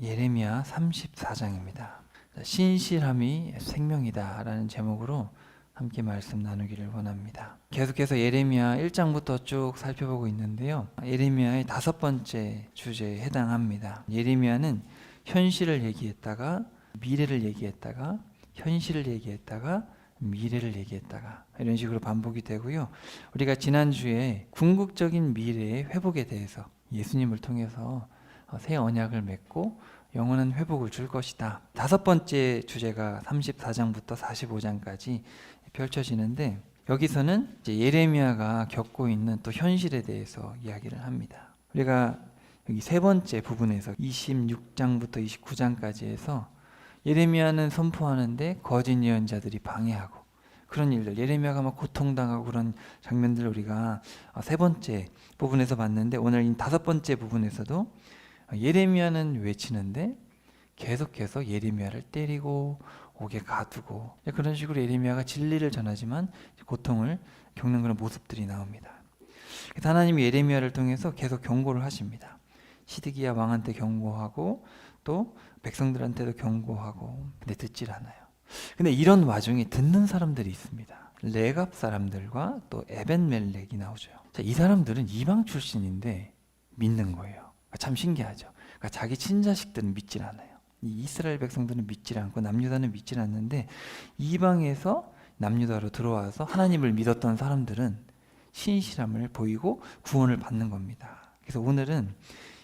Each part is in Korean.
예레미야 34장입니다. 신실함이 생명이다 라는 제목으로 함께 말씀 나누기를 원합니다. 계속해서 예레미야 1장부터 쭉 살펴보고 있는데요. 예레미야의 5번째 주제에 해당합니다. 예레미야는 현실을 얘기했다가 미래를 얘기했다가 현실을 얘기했다가 미래를 얘기했다가 이런 식으로 반복이 되고요. 우리가 지난주에 궁극적인 미래의 회복에 대해서 예수님을 통해서 새 언약을 맺고 영원한 회복을 줄 것이다. 5번째 주제가 34장부터 45장까지 펼쳐지는데 여기서는 이제 예레미야가 겪고 있는 또 현실에 대해서 이야기를 합니다. 우리가 여기 3번째 부분에서 26장부터 29장까지 해서 예레미야는 선포하는데 거짓 예언자들이 방해하고 그런 일들, 예레미야가 막 고통당하고 그런 장면들을 우리가 3번째 부분에서 봤는데 오늘 이 5번째 부분에서도 예레미야는 외치는데 계속해서 예레미야를 때리고 옥에 가두고 그런 식으로 예레미야가 진리를 전하지만 고통을 겪는 그런 모습들이 나옵니다. 그래서 하나님이 예레미야를 통해서 계속 경고를 하십니다. 시드기야 왕한테 경고하고 또 백성들한테도 경고하고 근데 듣질 않아요. 근데 이런 와중에 듣는 사람들이 있습니다. 레갑 사람들과 또 에벤멜렉이 나오죠. 자, 이 사람들은 이방 출신인데 믿는 거예요. 참 신기하죠. 그러니까 자기 친자식들은 믿질 않아요. 이 이스라엘 백성들은 믿질 않고 남유다는 믿질 않는데 이방에서 남유다로 들어와서 하나님을 믿었던 사람들은 신실함을 보이고 구원을 받는 겁니다. 그래서 오늘은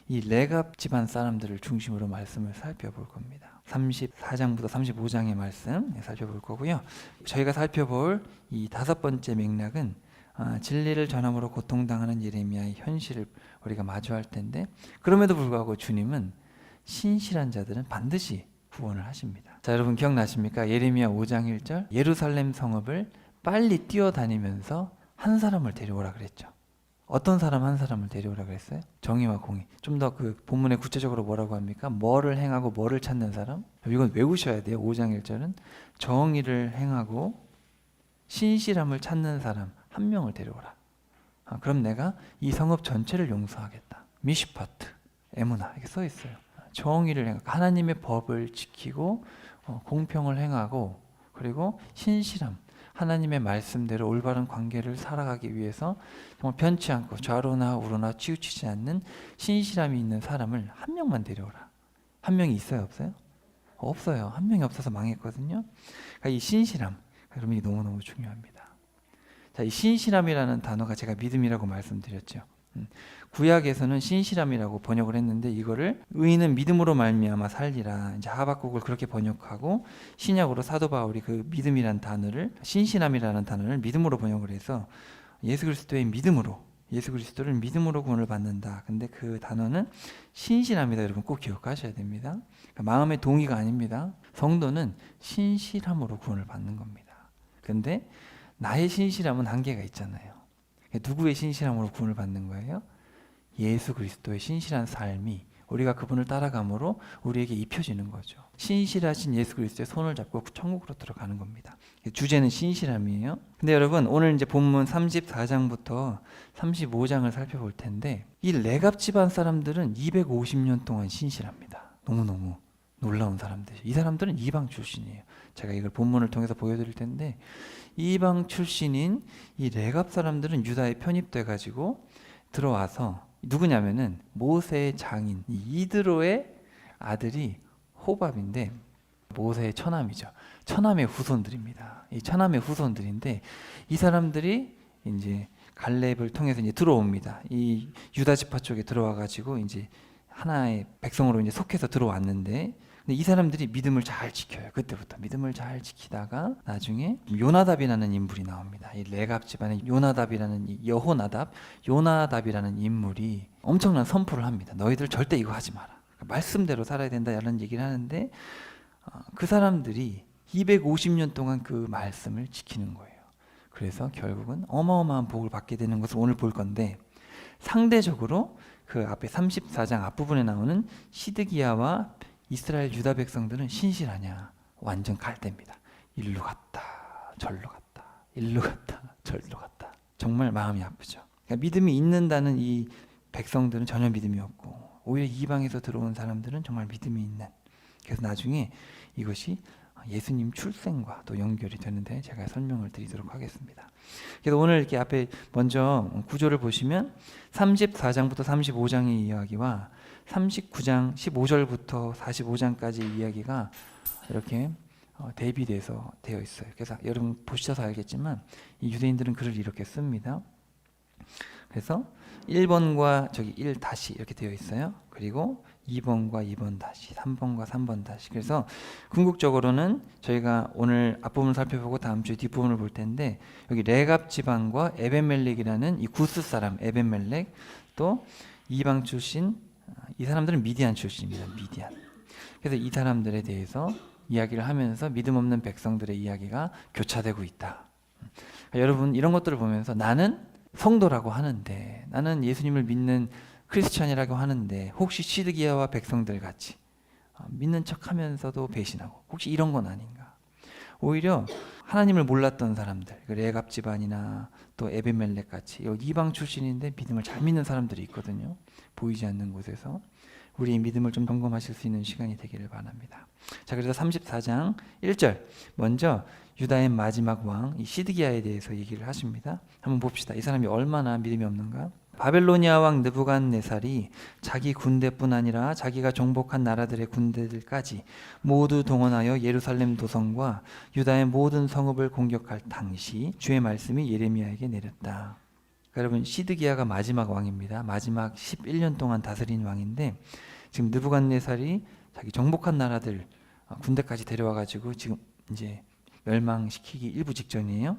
이 레갑 집안 사람들을 중심으로 말씀을 살펴볼 겁니다. 34장부터 35장의 말씀 살펴볼 거고요. 저희가 살펴볼 이 5번째 맥락은 진리를 전함으로 고통당하는 예레미야의 현실을 우리가 마주할 텐데 그럼에도 불구하고 주님은 신실한 자들은 반드시 구원을 하십니다. 자, 여러분 기억나십니까? 예레미야 5장 1절 예루살렘 성읍을 빨리 뛰어다니면서 한 사람을 데려오라 그랬죠. 어떤 사람 한 사람을 데려오라 그랬어요? 정의와 공의. 좀 더 그 본문에 구체적으로 뭐라고 합니까? 뭐를 행하고 뭐를 찾는 사람? 이건 외우셔야 돼요. 5장 1절은 정의를 행하고 신실함을 찾는 사람 한 명을 데려오라. 그럼 내가 이 성읍 전체를 용서하겠다. 미시파트, 에무나 이렇게 써 있어요. 정의를 행하고 하나님의 법을 지키고 공평을 행하고 그리고 신실함, 하나님의 말씀대로 올바른 관계를 살아가기 위해서 정말 편치 않고 좌로나 우로나 치우치지 않는 신실함이 있는 사람을 한 명만 데려오라. 한 명이 있어요, 없어요? 없어요. 한 명이 없어서 망했거든요. 그러니까 이 신실함, 그러면 이게 너무너무 중요합니다. 자, 이 신실함이라는 단어가 제가 믿음이라고 말씀드렸죠. 구약에서는 신실함이라고 번역을 했는데 이거를 의인은 믿음으로 말미암아 살리라. 이제 하박국을 그렇게 번역하고 신약으로 사도 바울이 그 믿음이란 단어를 신실함이라는 단어를 믿음으로 번역을 해서 예수 그리스도의 믿음으로 예수 그리스도를 믿음으로 구원을 받는다. 근데 그 단어는 신실함이다. 여러분 꼭 기억하셔야 됩니다. 그러니까 마음의 동의가 아닙니다. 성도는 신실함으로 구원을 받는 겁니다. 근데 나의 신실함은 한계가 있잖아요. 누구의 신실함으로 구원을 받는 거예요? 예수 그리스도의 신실한 삶이 우리가 그분을 따라감으로 우리에게 입혀지는 거죠. 신실하신 예수 그리스도의 손을 잡고 천국으로 들어가는 겁니다. 주제는 신실함이에요. 근데 여러분 오늘 이제 본문 34장부터 35장을 살펴볼 텐데 이 레갑 집안 사람들은 250년 동안 신실합니다. 너무너무 놀라운 사람들. 이 사람들은 이방 출신이에요. 제가 이걸 본문을 통해서 보여드릴 텐데 이방 출신인 이 레갑 사람들은 유다에 편입돼 가지고 들어와서 누구냐면은 모세의 장인 이드로의 아들이 호밥인데 모세의 처남이죠. 처남의 후손들입니다. 이 처남의 후손들인데 이 사람들이 이제 갈렙을 통해서 이제 들어옵니다. 이 유다 지파 쪽에 들어와 가지고 이제 하나의 백성으로 이제 속해서 들어왔는데 근데 이 사람들이 믿음을 잘 지켜요. 그때부터 믿음을 잘 지키다가 나중에 요나답이라는 인물이 나옵니다. 이 레갑 집안의 요나답이라는 이 요나답이라는 인물이 엄청난 선포를 합니다. 너희들 절대 이거 하지 마라. 말씀대로 살아야 된다 이런 얘기를 하는데 그 사람들이 250년 동안 그 말씀을 지키는 거예요. 그래서 결국은 어마어마한 복을 받게 되는 것을 오늘 볼 건데 상대적으로 그 앞에 34장 앞부분에 나오는 시드기야와 이스라엘 유다 백성들은 신실하냐? 완전 갈대입니다. 일로 갔다 절로 갔다 일로 갔다 절로 갔다. 정말 마음이 아프죠. 그러니까 믿음이 있는다는 이 백성들은 전혀 믿음이 없고 오히려 이방에서 들어온 사람들은 정말 믿음이 있는. 그래서 나중에 이것이 예수님 출생과 또 연결이 되는데 제가 설명을 드리도록 하겠습니다. 그래서 오늘 이렇게 앞에 먼저 구조를 보시면 34장부터 35장의 이야기와 39장 15절부터 45장까지 이야기가 이렇게 대비돼서 되어 있어요. 그래서 여러분 보셔서 알겠지만 이 유대인들은 글을 이렇게 씁니다. 그래서 1번과 저기 1 다시 이렇게 되어 있어요. 그리고 2번과 2번 다시, 3번과 3번 다시. 그래서 궁극적으로는 저희가 오늘 앞부분을 살펴보고 다음 주에 뒷부분을 볼 텐데 여기 레갑 지방과 에벤멜렉이라는 이 구스 사람 에벤멜렉 또 이방 출신 이 사람들은 미디안 출신입니다. 미디안. 그래서 이 사람들에 대해서 이야기를 하면서 믿음 없는 백성들의 이야기가 교차되고 있다. 여러분 이런 것들을 보면서 나는 성도라고 하는데 나는 예수님을 믿는 크리스천이라고 하는데 혹시 시드기야와 백성들 같이 믿는 척하면서도 배신하고 혹시 이런 건 아닌가? 오히려 하나님을 몰랐던 사람들, 레갑 집안이나 또 에벤멜렉 같이 이방 출신인데 믿음을 잘 믿는 사람들이 있거든요. 보이지 않는 곳에서 우리의 믿음을 좀 점검하실 수 있는 시간이 되기를 바랍니다. 자, 그래서 34장 1절 먼저 유다의 마지막 왕 이 시드기야에 대해서 얘기를 하십니다. 한번 봅시다. 이 사람이 얼마나 믿음이 없는가? 바벨로니아 왕 느부갓네살이 자기 군대뿐 아니라 자기가 정복한 나라들의 군대들까지 모두 동원하여 예루살렘 도성과 유다의 모든 성읍을 공격할 당시 주의 말씀이 예레미야에게 내렸다. 여러분 시드기야가 마지막 왕입니다. 마지막 11년 동안 다스린 왕인데 지금 느부갓네살이 자기 정복한 나라들 군대까지 데려와 가지고 지금 이제 멸망시키기 일부 직전이에요.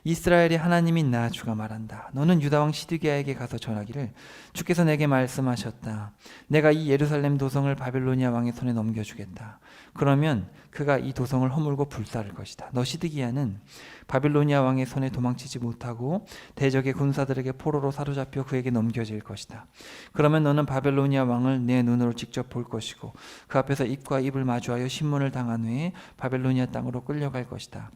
이스라엘의 하나님인 나 주가 말한다. 너는 유다 왕 시드기야에게 가서 전하기를 주께서 내게 말씀하셨다. 내가 이 예루살렘 도성을 바벨로니아 왕의 손에 넘겨주겠다. 그러면 그가 이 도성을 허물고 불사를 것이다. 너 시드기야는 바벨로니아 왕의 손에 도망치지 못하고 대적의 군사들에게 포로로 사로잡혀 그에게 넘겨질 것이다. 그러면 너는 바벨로니아 왕을 내 눈으로 직접 볼 것이고 그 앞에서 입과 입을 마주하여 신문을 당한 후에 바벨로니아 땅으로 끌려갈 것이다.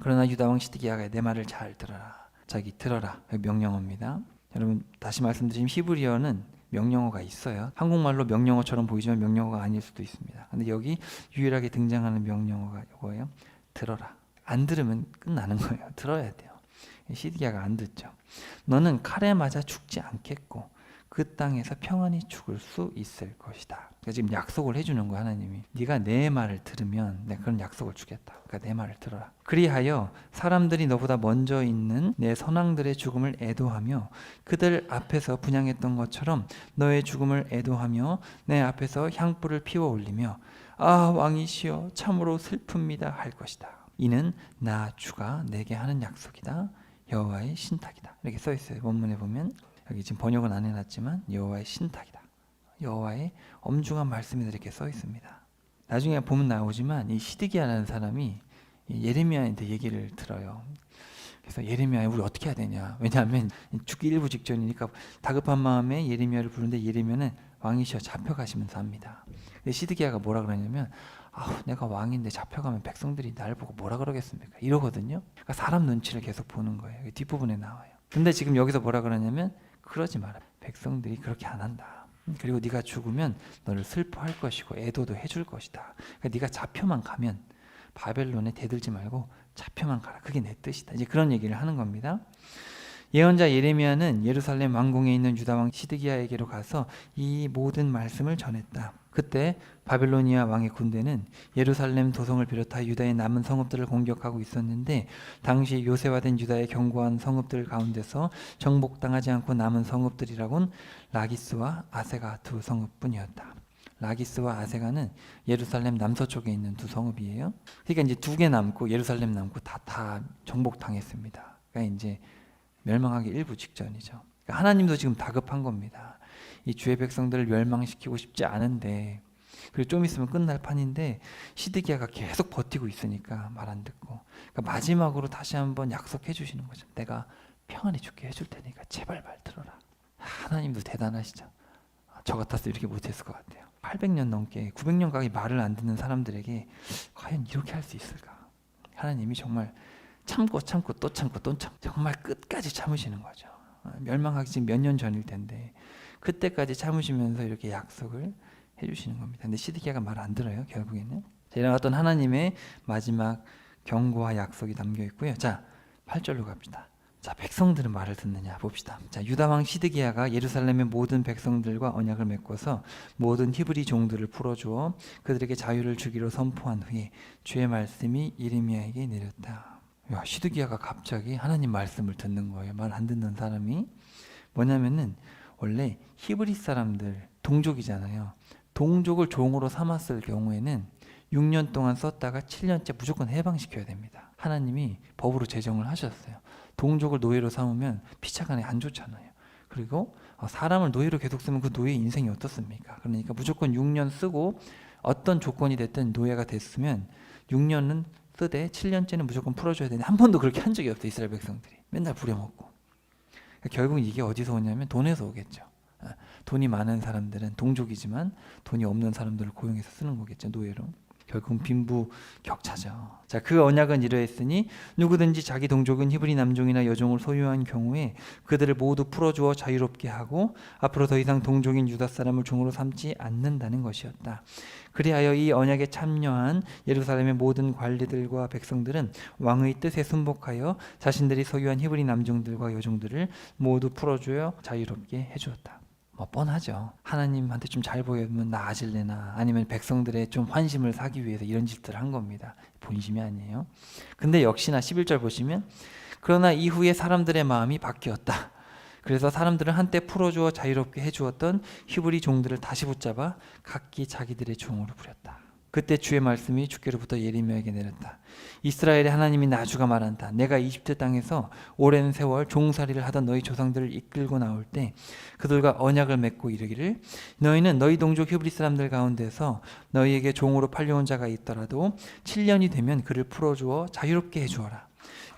그러나 유다 왕 시드기야가 내 말을 잘 들어라. 자기 들어라. 명령어입니다. 여러분 다시 말씀드리면 히브리어는 명령어가 있어요. 한국말로 명령어처럼 보이지만 명령어가 아닐 수도 있습니다. 근데 여기 유일하게 등장하는 명령어가 이거예요. 들어라. 안 들으면 끝나는 거예요. 들어야 돼요. 시드기야가 안 듣죠. 너는 칼에 맞아 죽지 않겠고 그 땅에서 평안히 죽을 수 있을 것이다. 그러니까 지금 약속을 해주는 거야 하나님이. 네가 내 말을 들으면 내가 그런 약속을 주겠다. 그러니까 내 말을 들어라. 그리하여 사람들이 너보다 먼저 있는 내 선왕들의 죽음을 애도하며 그들 앞에서 분향했던 것처럼 너의 죽음을 애도하며 내 앞에서 향불을 피워 올리며 아 왕이시여 참으로 슬픕니다 할 것이다. 이는 나 주가 내게 하는 약속이다. 여호와의 신탁이다. 이렇게 써 있어요. 본문에 보면 여기 지금 번역은 안 해놨지만 여호와의 신탁이다. 여호와의 엄중한 말씀이 이렇게 써 있습니다. 나중에 보면 나오지만 이 시드기야라는 사람이 예레미야한테 얘기를 들어요. 그래서 예레미야 우리 어떻게 해야 되냐. 왜냐하면 죽기 일부 직전이니까 다급한 마음에 예레미야를 부르는데 예레미야는 왕이시여 잡혀가시면서 합니다. 근데 시드기야가 뭐라 그러냐면 내가 왕인데 잡혀가면 백성들이 날 보고 뭐라 그러겠습니까? 이러거든요. 그러니까 사람 눈치를 계속 보는 거예요. 뒷부분에 나와요. 근데 지금 여기서 뭐라 그러냐면 그러지 마라. 백성들이 그렇게 안 한다. 그리고 네가 죽으면 너를 슬퍼할 것이고 애도도 해줄 것이다. 그러니까 네가 잡혀만 가면 바벨론에 대들지 말고 잡혀만 가라. 그게 내 뜻이다. 이제 그런 얘기를 하는 겁니다. 예언자 예레미야는 예루살렘 왕궁에 있는 유다 왕 시드기야에게로 가서 이 모든 말씀을 전했다. 그때 바벨로니아 왕의 군대는 예루살렘 도성을 비롯하여 유다의 남은 성읍들을 공격하고 있었는데 당시 요새화된 유다의 견고한 성읍들 가운데서 정복당하지 않고 남은 성읍들이라곤 라기스와 아세가 두 성읍뿐이었다. 라기스와 아세가는 예루살렘 남서쪽에 있는 두 성읍이에요. 그러니까 이제 두 개 남고 예루살렘 남고 다 정복당했습니다. 그러니까 이제 멸망하기 일부 직전이죠. 그러니까 하나님도 지금 다급한 겁니다. 이 주의 백성들을 멸망시키고 싶지 않은데 그리고 좀 있으면 끝날 판인데 시드기야가 계속 버티고 있으니까 말 안 듣고 그러니까 마지막으로 다시 한번 약속해 주시는 거죠. 내가 평안히 죽게 해줄 테니까 제발 말 들어라. 하나님도 대단하시죠. 저 같았으면 이렇게 못했을 것 같아요. 800년 넘게 900년 가까이 말을 안 듣는 사람들에게 과연 이렇게 할 수 있을까? 하나님이 정말 참고 또 참고 정말 끝까지 참으시는 거죠. 멸망하기 지금 몇 년 전일 텐데 그때까지 참으시면서 이렇게 약속을 해주시는 겁니다. 근데 시드기야가 말 안 들어요. 결국에는 이런 어떤 하나님의 마지막 경고와 약속이 담겨 있고요. 자, 8절로 갑시다. 자, 백성들은 말을 듣느냐 봅시다. 자, 유다왕 시드기야가 예루살렘의 모든 백성들과 언약을 맺고서 모든 히브리 종들을 풀어주어 그들에게 자유를 주기로 선포한 후에 주의 말씀이 예레미야에게 내렸다. 야, 시드기야가 갑자기 하나님 말씀을 듣는 거예요. 말 안 듣는 사람이. 뭐냐면은 원래 히브리 사람들 동족이잖아요. 동족을 종으로 삼았을 경우에는 6년 동안 썼다가 7년째 무조건 해방시켜야 됩니다. 하나님이 법으로 제정을 하셨어요. 동족을 노예로 삼으면 피차간에 안 좋잖아요. 그리고 사람을 노예로 계속 쓰면 그 노예의 인생이 어떻습니까? 그러니까 무조건 6년 쓰고 어떤 조건이 됐든 노예가 됐으면 6년은 쓰되 7년째는 무조건 풀어줘야 되는데 한 번도 그렇게 한 적이 없어요. 이스라엘 백성들이. 맨날 부려먹고. 결국 이게 어디서 오냐면 돈에서 오겠죠. 돈이 많은 사람들은 동족이지만 돈이 없는 사람들을 고용해서 쓰는 거겠죠. 노예로. 결국은 빈부격차죠. 자, 그 언약은 이러했으니 누구든지 자기 동족은 히브리 남종이나 여종을 소유한 경우에 그들을 모두 풀어주어 자유롭게 하고 앞으로 더 이상 동족인 유다 사람을 종으로 삼지 않는다는 것이었다. 그리하여 이 언약에 참여한 예루살렘의 모든 관리들과 백성들은 왕의 뜻에 순복하여 자신들이 소유한 히브리 남종들과 여종들을 모두 풀어주어 자유롭게 해주었다. 뭐 뻔하죠. 하나님한테 좀 잘 보이면 나아질래나 아니면 백성들의 좀 환심을 사기 위해서 이런 짓들을 한 겁니다. 본심이 아니에요. 근데 역시나 11절 보시면 그러나 이후에 사람들의 마음이 바뀌었다. 그래서 사람들은 한때 풀어주어 자유롭게 해주었던 히브리 종들을 다시 붙잡아 각기 자기들의 종으로 부렸다. 그때 주의 말씀이 주께로부터 예레미야에게 내렸다. 이스라엘의 하나님이 나주가 말한다. 내가 이집트 땅에서 오랜 세월 종살이를 하던 너희 조상들을 이끌고 나올 때 그들과 언약을 맺고 이르기를 너희는 너희 동족 히브리 사람들 가운데서 너희에게 종으로 팔려온 자가 있더라도 7년이 되면 그를 풀어주어 자유롭게 해주어라.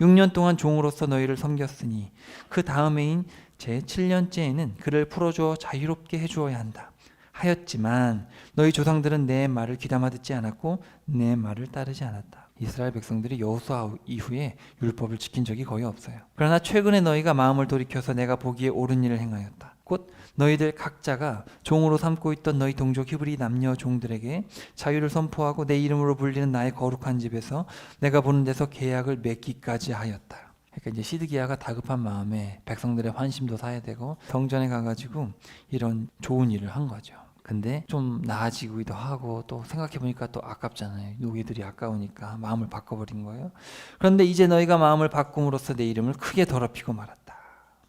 6년 동안 종으로서 너희를 섬겼으니 그 다음해인 제 7년째에는 그를 풀어주어 자유롭게 해주어야 한다. 하였지만 너희 조상들은 내 말을 귀담아 듣지 않았고 내 말을 따르지 않았다. 이스라엘 백성들이 여호수아 이후에 율법을 지킨 적이 거의 없어요. 그러나 최근에 너희가 마음을 돌이켜서 내가 보기에 옳은 일을 행하였다. 곧 너희들 각자가 종으로 삼고 있던 너희 동족 히브리 남녀 종들에게 자유를 선포하고 내 이름으로 불리는 나의 거룩한 집에서 내가 보는 데서 계약을 맺기까지 하였다. 그러니까 이제 시드기야가 다급한 마음에 백성들의 환심도 사야 되고 성전에 가가지고 이런 좋은 일을 한 거죠. 근데 좀 나아지기도 하고 또 생각해보니까 또 아깝잖아요. 노예들이 아까우니까 마음을 바꿔버린 거예요. 그런데 이제 너희가 마음을 바꿈으로써 내 이름을 크게 더럽히고 말았다.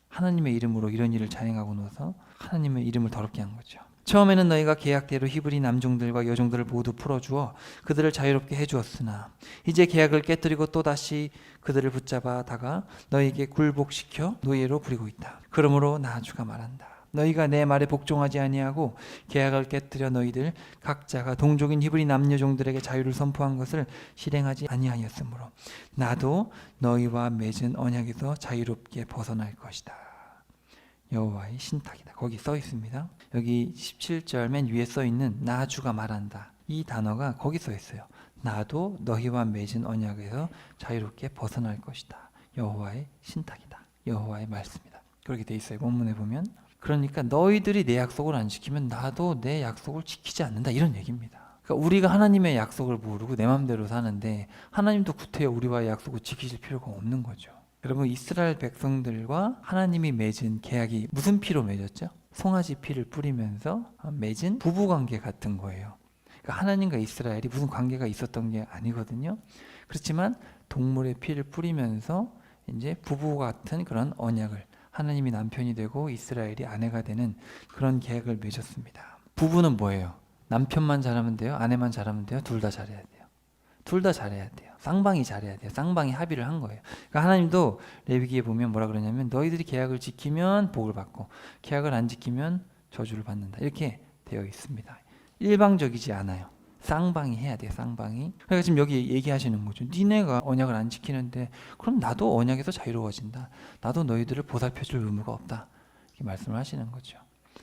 하나님의 이름으로 이런 일을 자행하고 나서 하나님의 이름을 더럽게 한 거죠. 처음에는 너희가 계약대로 히브리 남종들과 여종들을 모두 풀어주어 그들을 자유롭게 해주었으나 이제 계약을 깨뜨리고 또다시 그들을 붙잡아다가 너희에게 굴복시켜 노예로 부리고 있다. 그러므로 나주가 말한다. 너희가 내 말에 복종하지 아니하고 계약을 깨뜨려 너희들 각자가 동족인 히브리 남녀종들에게 자유를 선포한 것을 실행하지 아니하였으므로 나도 너희와 맺은 언약에서 자유롭게 벗어날 것이다. 여호와의 신탁이다. 거기 써 있습니다. 여기 17절 맨 위에 써 있는 나주가 말한다. 이 단어가 거기 써 있어요. 나도 너희와 맺은 언약에서 자유롭게 벗어날 것이다. 여호와의 신탁이다. 여호와의 말씀이다. 그렇게 돼 있어요. 본문에 보면. 그러니까 너희들이 내 약속을 안 지키면 나도 내 약속을 지키지 않는다. 이런 얘기입니다. 그러니까 우리가 하나님의 약속을 모르고 내 마음대로 사는데 하나님도 구태여 우리와의 약속을 지키실 필요가 없는 거죠. 여러분 이스라엘 백성들과 하나님이 맺은 계약이 무슨 피로 맺었죠? 송아지 피를 뿌리면서 맺은 부부관계 같은 거예요. 그러니까 하나님과 이스라엘이 무슨 관계가 있었던 게 아니거든요. 그렇지만 동물의 피를 뿌리면서 이제 부부 같은 그런 언약을 하나님이 남편이 되고 이스라엘이 아내가 되는 그런 계약을 맺었습니다. 부부는 뭐예요? 남편만 잘하면 돼요? 아내만 잘하면 돼요? 둘 다 잘해야 돼요. 둘 다 잘해야 돼요. 쌍방이 잘해야 돼요. 쌍방이 합의를 한 거예요. 그러니까 하나님도 레위기에 보면 뭐라 그러냐면 너희들이 계약을 지키면 복을 받고 계약을 안 지키면 저주를 받는다. 이렇게 되어 있습니다. 일방적이지 않아요. 쌍방이 해야 돼요. 쌍방이. 그러니까 지금 여기 얘기하시는 거죠. 니네가 언약을 안 지키는데 그럼 나도 언약에서 자유로워진다. 나도 너희들을 보살펴줄 의무가 없다. 이렇게 말씀을 하시는 거죠.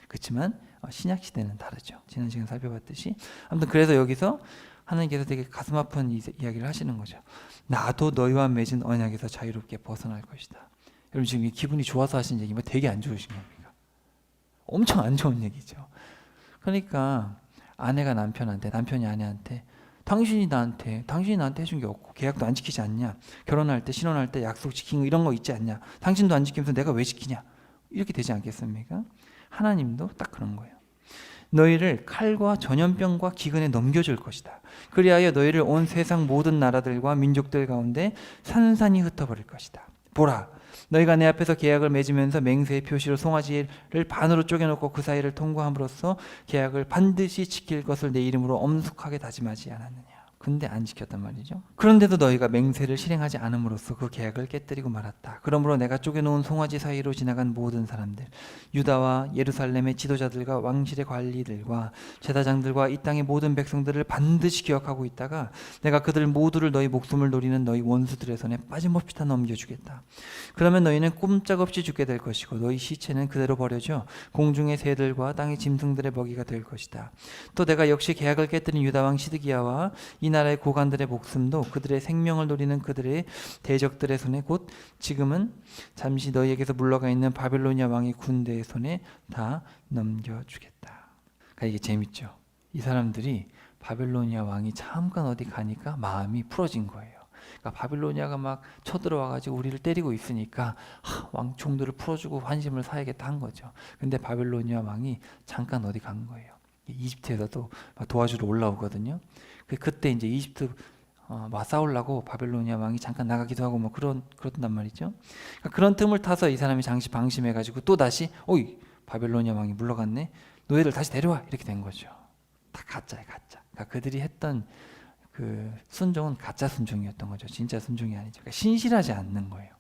그렇지만 신약 시대는 다르죠. 지난 시간 살펴봤듯이. 아무튼 그래서 여기서 하나님께서 되게 가슴 아픈 이야기를 하시는 거죠. 나도 너희와 맺은 언약에서 자유롭게 벗어날 것이다. 여러분 지금 기분이 좋아서 하신 얘기면 되게 안 좋으신 겁니까? 엄청 안 좋은 얘기죠. 그러니까 아내가 남편한테, 남편이 아내한테 당신이 나한테 해준 게 없고 계약도 안 지키지 않냐, 결혼할 때 신혼할 때 약속 지킨 거 이런 거 있지 않냐, 당신도 안 지키면서 내가 왜 지키냐, 이렇게 되지 않겠습니까? 하나님도 딱 그런 거예요. 너희를 칼과 전염병과 기근에 넘겨줄 것이다. 그리하여 너희를 온 세상 모든 나라들과 민족들 가운데 산산이 흩어버릴 것이다. 보라, 너희가 내 앞에서 계약을 맺으면서 맹세의 표시로 송아지를 반으로 쪼개놓고 그 사이를 통과함으로써 계약을 반드시 지킬 것을 내 이름으로 엄숙하게 다짐하지 않았느냐. 근데 안 지켰단 말이죠. 그런데도 너희가 맹세를 실행하지 않음으로써 그 계약을 깨뜨리고 말았다. 그러므로 내가 쪼개놓은 송아지 사이로 지나간 모든 사람들, 유다와 예루살렘의 지도자들과 왕실의 관리들과 제사장들과 이 땅의 모든 백성들을 반드시 기억하고 있다가 내가 그들 모두를 너희 목숨을 노리는 너희 원수들의 손에 빠짐없이 다 넘겨주겠다. 그러면 너희는 꼼짝없이 죽게 될 것이고 너희 시체는 그대로 버려져 공중의 새들과 땅의 짐승들의 먹이가 될 것이다. 또 내가 역시 계약을 깨뜨린 유다 왕 시드기야와 이 나라의 고관들의 목숨도 그들의 생명을 노리는 그들의 대적들의 손에, 곧 지금은 잠시 너희에게서 물러가 있는 바벨로니아 왕의 군대의 손에 다 넘겨주겠다. 그러니까 이게 재밌죠. 이 사람들이 바벨로니아 왕이 잠깐 어디 가니까 마음이 풀어진 거예요. 그러니까 바빌로니아가 막 쳐들어와가지고 우리를 때리고 있으니까 왕총들을 풀어주고 환심을 사야겠다 한 거죠. 근데 바빌로니아 왕이 잠깐 어디 간 거예요. 이집트에서도 도와주러 올라오거든요. 그때 이제 이집트 막 싸우려고 바벨로니아 왕이 잠깐 나가기도 하고 뭐 그렇단 말이죠. 그러니까 그런 틈을 타서 이 사람이 잠시 방심해가지고 또 다시 어이 바벨로니아 왕이 물러갔네. 너희들 다시 데려와 이렇게 된 거죠. 다 가짜예요, 가짜. 그러니까 그들이 했던 그 순종은 가짜 순종이었던 거죠. 진짜 순종이 아니죠. 그러니까 신실하지 않는 거예요.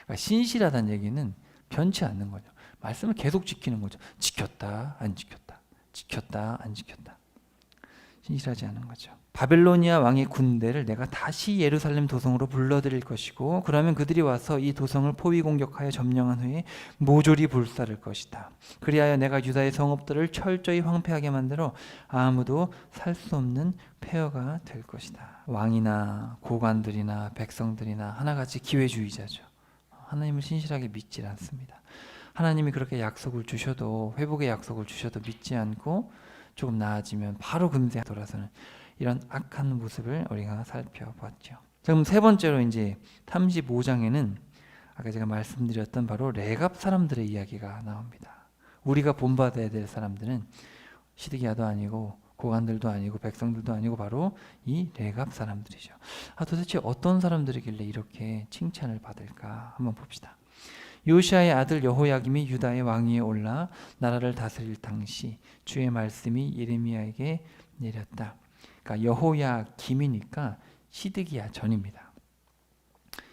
그러니까 신실하다는 얘기는 변치 않는 거죠. 말씀을 계속 지키는 거죠. 지켰다, 안 지켰다. 지켰다, 안 지켰다. 신실하지 않은 거죠. 바벨로니아 왕의 군대를 내가 다시 예루살렘 도성으로 불러들일 것이고 그러면 그들이 와서 이 도성을 포위 공격하여 점령한 후에 모조리 불사를 것이다. 그리하여 내가 유다의 성읍들을 철저히 황폐하게 만들어 아무도 살 수 없는 폐허가 될 것이다. 왕이나 고관들이나 백성들이나 하나같이 기회주의자죠. 하나님을 신실하게 믿지 않습니다. 하나님이 그렇게 약속을 주셔도, 회복의 약속을 주셔도 믿지 않고 조금 나아지면 바로 금세 돌아서는 이런 악한 모습을 우리가 살펴봤죠. 그럼 세 번째로 이제 35장에는 아까 제가 말씀드렸던 바로 레갑 사람들의 이야기가 나옵니다. 우리가 본받아야 될 사람들은 시드기야도 아니고 고관들도 아니고 백성들도 아니고 바로 이 레갑 사람들이죠. 도대체 어떤 사람들이길래 이렇게 칭찬을 받을까 한번 봅시다. 요시아의 아들 여호야김이 유다의 왕위에 올라 나라를 다스릴 당시 주의 말씀이 예레미야에게 내렸다. 그러니까 여호야김이니까 시드기야 전입니다.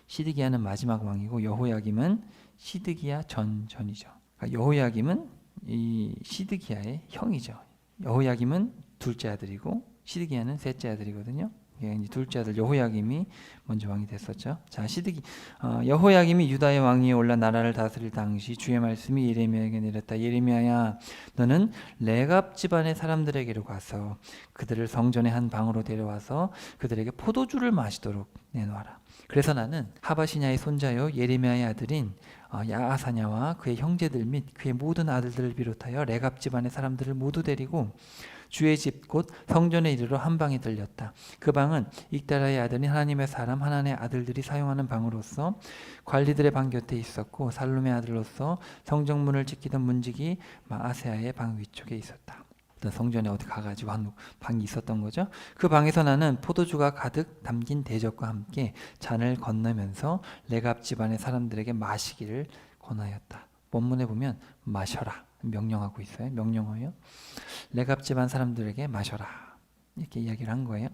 시드기야는 마지막 왕이고 여호야김은 시드기야 전이죠. 그러니까 여호야김은 이 시드기야의 형이죠. 여호야김은 둘째 아들이고 시드기야는 셋째 아들이거든요. 이제 둘째 아들 여호야김이 먼저 왕이 됐었죠. 자, 여호야김이 유다의 왕위에 올라 나라를 다스릴 당시 주의 말씀이 예레미야에게 내렸다. 예레미야야, 너는 레갑 집안의 사람들에게로 가서 그들을 성전의 한 방으로 데려와서 그들에게 포도주를 마시도록 내놓아라. 그래서 나는 하바시냐의 손자요 예레미야의 아들인 야아사냐와 그의 형제들 및 그의 모든 아들들을 비롯하여 레갑 집안의 사람들을 모두 데리고 주의 집 곧 성전에 이르러 한 방에 들렸다. 그 방은 익다라의 아들인 하나님의 사람 하나님의 아들들이 사용하는 방으로서 관리들의 방 곁에 있었고 살룸의 아들로서 성정문을 지키던 문지기 마아세아의 방 위쪽에 있었다. 성전에 어디 가가지고 한 방이 있었던 거죠. 그 방에서 나는 포도주가 가득 담긴 대접과 함께 잔을 건너면서 레갑 집안의 사람들에게 마시기를 권하였다. 본문에 보면 마셔라 명령하고 있어요. 명령어요. 레갑 집안 사람들에게 마셔라 이렇게 이야기를 한 거예요.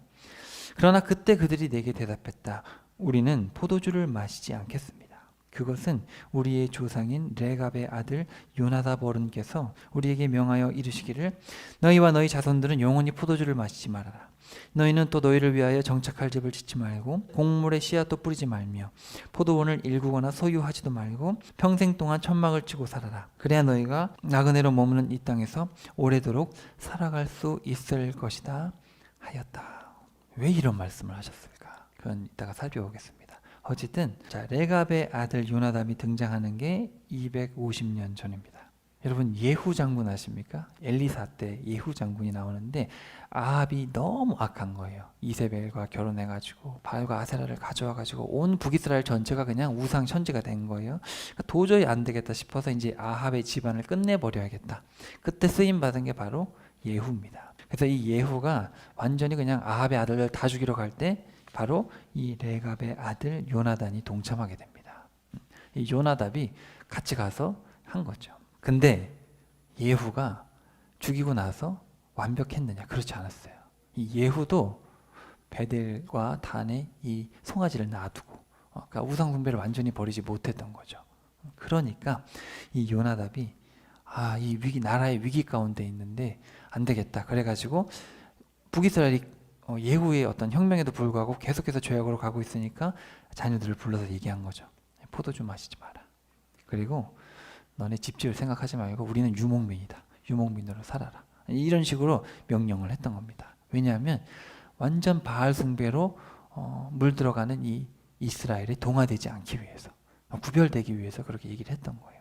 그러나 그때 그들이 내게 대답했다. 우리는 포도주를 마시지 않겠습니다. 그것은 우리의 조상인 레갑의 아들 요나답 어른께서 우리에게 명하여 이르시기를 너희와 너희 자손들은 영원히 포도주를 마시지 말아라. 너희는 또 너희를 위하여 정착할 집을 짓지 말고 곡물에 씨앗도 뿌리지 말며 포도원을 일구거나 소유하지도 말고 평생 동안 천막을 치고 살아라. 그래야 너희가 나그네로 머무는 이 땅에서 오래도록 살아갈 수 있을 것이다 하였다. 왜 이런 말씀을 하셨을까? 그건 이따가 살펴보겠습니다. 어쨌든 자, 레갑의 아들 요나답이 등장하는 게 250년 전입니다. 여러분 예후 장군 아십니까? 엘리사 때 예후 장군이 나오는데 아합이 너무 악한 거예요. 이세벨과 결혼해가지고 바알과 아세라를 가져와가지고 온 북이스라엘 전체가 그냥 우상 천지가 된 거예요. 그러니까 도저히 안 되겠다 싶어서 이제 아합의 집안을 끝내버려야겠다. 그때 쓰임 받은 게 바로 예후입니다. 그래서 이 예후가 완전히 그냥 아합의 아들들 다 죽이러 갈 때 바로 이 레갑의 아들 요나단이 동참하게 됩니다. 이 요나답이 같이 가서 한 거죠. 근데 예후가 죽이고 나서 완벽했느냐? 그렇지 않았어요. 이 예후도 베델과 단에 이 송아지를 놔두고 그러니까 우상 숭배를 완전히 버리지 못했던 거죠. 그러니까 이 요나답이 이 위기, 나라의 위기 가운데 있는데 안 되겠다. 그래가지고 북이스라엘이 예후의 어떤 혁명에도 불구하고 계속해서 죄악으로 가고 있으니까 자녀들을 불러서 얘기한 거죠. 포도주 마시지 마라. 그리고 너네 집지을 생각하지 말고 우리는 유목민이다. 유목민으로 살아라. 이런 식으로 명령을 했던 겁니다. 왜냐하면 완전 바알 숭배로 물들어가는 이 이스라엘이 동화되지 않기 위해서, 구별되기 위해서 그렇게 얘기를 했던 거예요.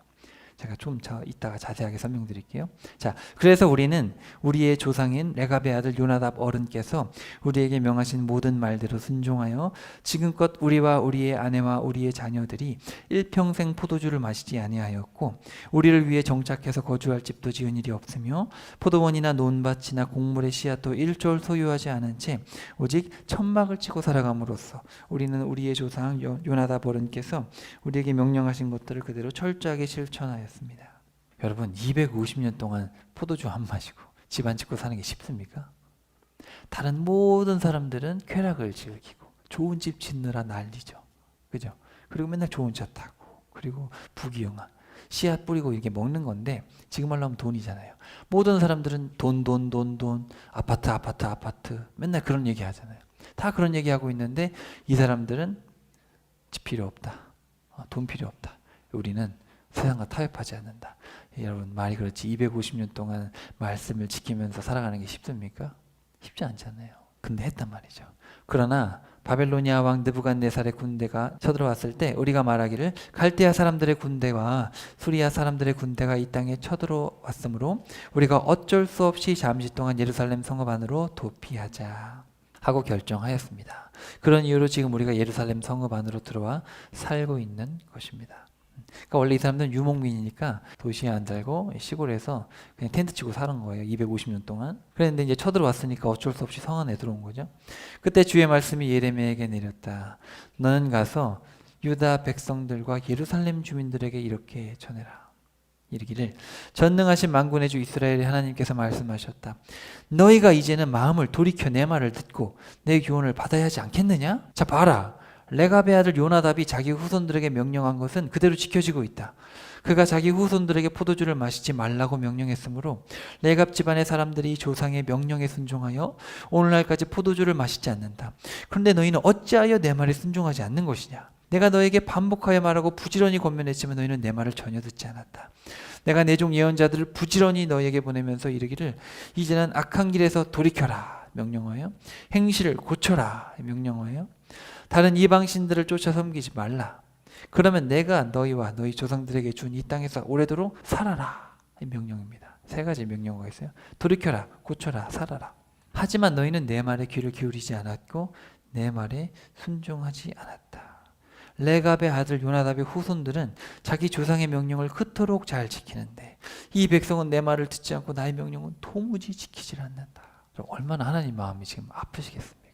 제가 좀 이따가 자세하게 설명드릴게요. 자, 그래서 우리는 우리의 조상인 레갑의 아들 요나답 어른께서 우리에게 명하신 모든 말대로 순종하여 지금껏 우리와 우리의 아내와 우리의 자녀들이 일평생 포도주를 마시지 아니하였고 우리를 위해 정착해서 거주할 집도 지은 일이 없으며 포도원이나 논밭이나 곡물의 씨앗도 일조를 소유하지 않은 채 오직 천막을 치고 살아감으로써 우리는 우리의 조상 요나답 어른께서 우리에게 명령하신 것들을 그대로 철저하게 실천하였습니다. 여러분 250년 동안 포도주 안 마시고 집 안 짓고 사는 게 쉽습니까? 다른 모든 사람들은 쾌락을 즐기고 좋은 집 짓느라 난리죠. 그죠? 그리고 맨날 좋은 차 타고 그리고 부귀영화 씨앗 뿌리고 이렇게 먹는 건데 지금 말로 하면 돈이잖아요. 모든 사람들은 돈 아파트 맨날 그런 얘기 하잖아요. 다 그런 얘기 하고 있는데 이 사람들은 집 필요 없다. 돈 필요 없다. 우리는 세상과 타협하지 않는다. 여러분 말이 그렇지 250년 동안 말씀을 지키면서 살아가는 게 쉽습니까? 쉽지 않잖아요. 근데 했단 말이죠. 그러나 바벨로니아 왕 느부갓네살의 군대가 쳐들어왔을 때 우리가 말하기를 갈대아 사람들의 군대와 수리아 사람들의 군대가 이 땅에 쳐들어왔으므로 우리가 어쩔 수 없이 잠시 동안 예루살렘 성읍 안으로 도피하자 하고 결정하였습니다. 그런 이유로 지금 우리가 예루살렘 성읍 안으로 들어와 살고 있는 것입니다. 그러니까 원래 이 사람들은 유목민이니까 도시에 안 살고 시골에서 그냥 텐트 치고 사는 거예요. 250년 동안. 그런데 이제 쳐들어왔으니까 어쩔 수 없이 성 안에 들어온 거죠. 그때 주의 말씀이 예레미야에게 내렸다. 너는 가서 유다 백성들과 예루살렘 주민들에게 이렇게 전해라. 이르기를 전능하신 만군의 주 이스라엘의 하나님께서 말씀하셨다. 너희가 이제는 마음을 돌이켜 내 말을 듣고 내 교훈을 받아야 하지 않겠느냐? 자 봐라. 레갑의 아들 요나답이 자기 후손들에게 명령한 것은 그대로 지켜지고 있다. 그가 자기 후손들에게 포도주를 마시지 말라고 명령했으므로 레갑 집안의 사람들이 조상의 명령에 순종하여 오늘날까지 포도주를 마시지 않는다. 그런데 너희는 어찌하여 내 말에 순종하지 않는 것이냐? 내가 너에게 반복하여 말하고 부지런히 권면했지만 너희는 내 말을 전혀 듣지 않았다. 내가 내 종 예언자들을 부지런히 너에게 보내면서 이르기를 이제는 악한 길에서 돌이켜라 명령하여 행실을 고쳐라 명령하여 다른 이방신들을 쫓아 섬기지 말라. 그러면 내가 너희와 너희 조상들에게 준 이 땅에서 오래도록 살아라. 이 명령입니다. 세 가지 명령어가 있어요. 돌이켜라, 고쳐라, 살아라. 하지만 너희는 내 말에 귀를 기울이지 않았고 내 말에 순종하지 않았다. 레갑의 아들 요나답의 후손들은 자기 조상의 명령을 그토록 잘 지키는데 이 백성은 내 말을 듣지 않고 나의 명령은 도무지 지키질 않는다. 얼마나 하나님 마음이 지금 아프시겠습니까?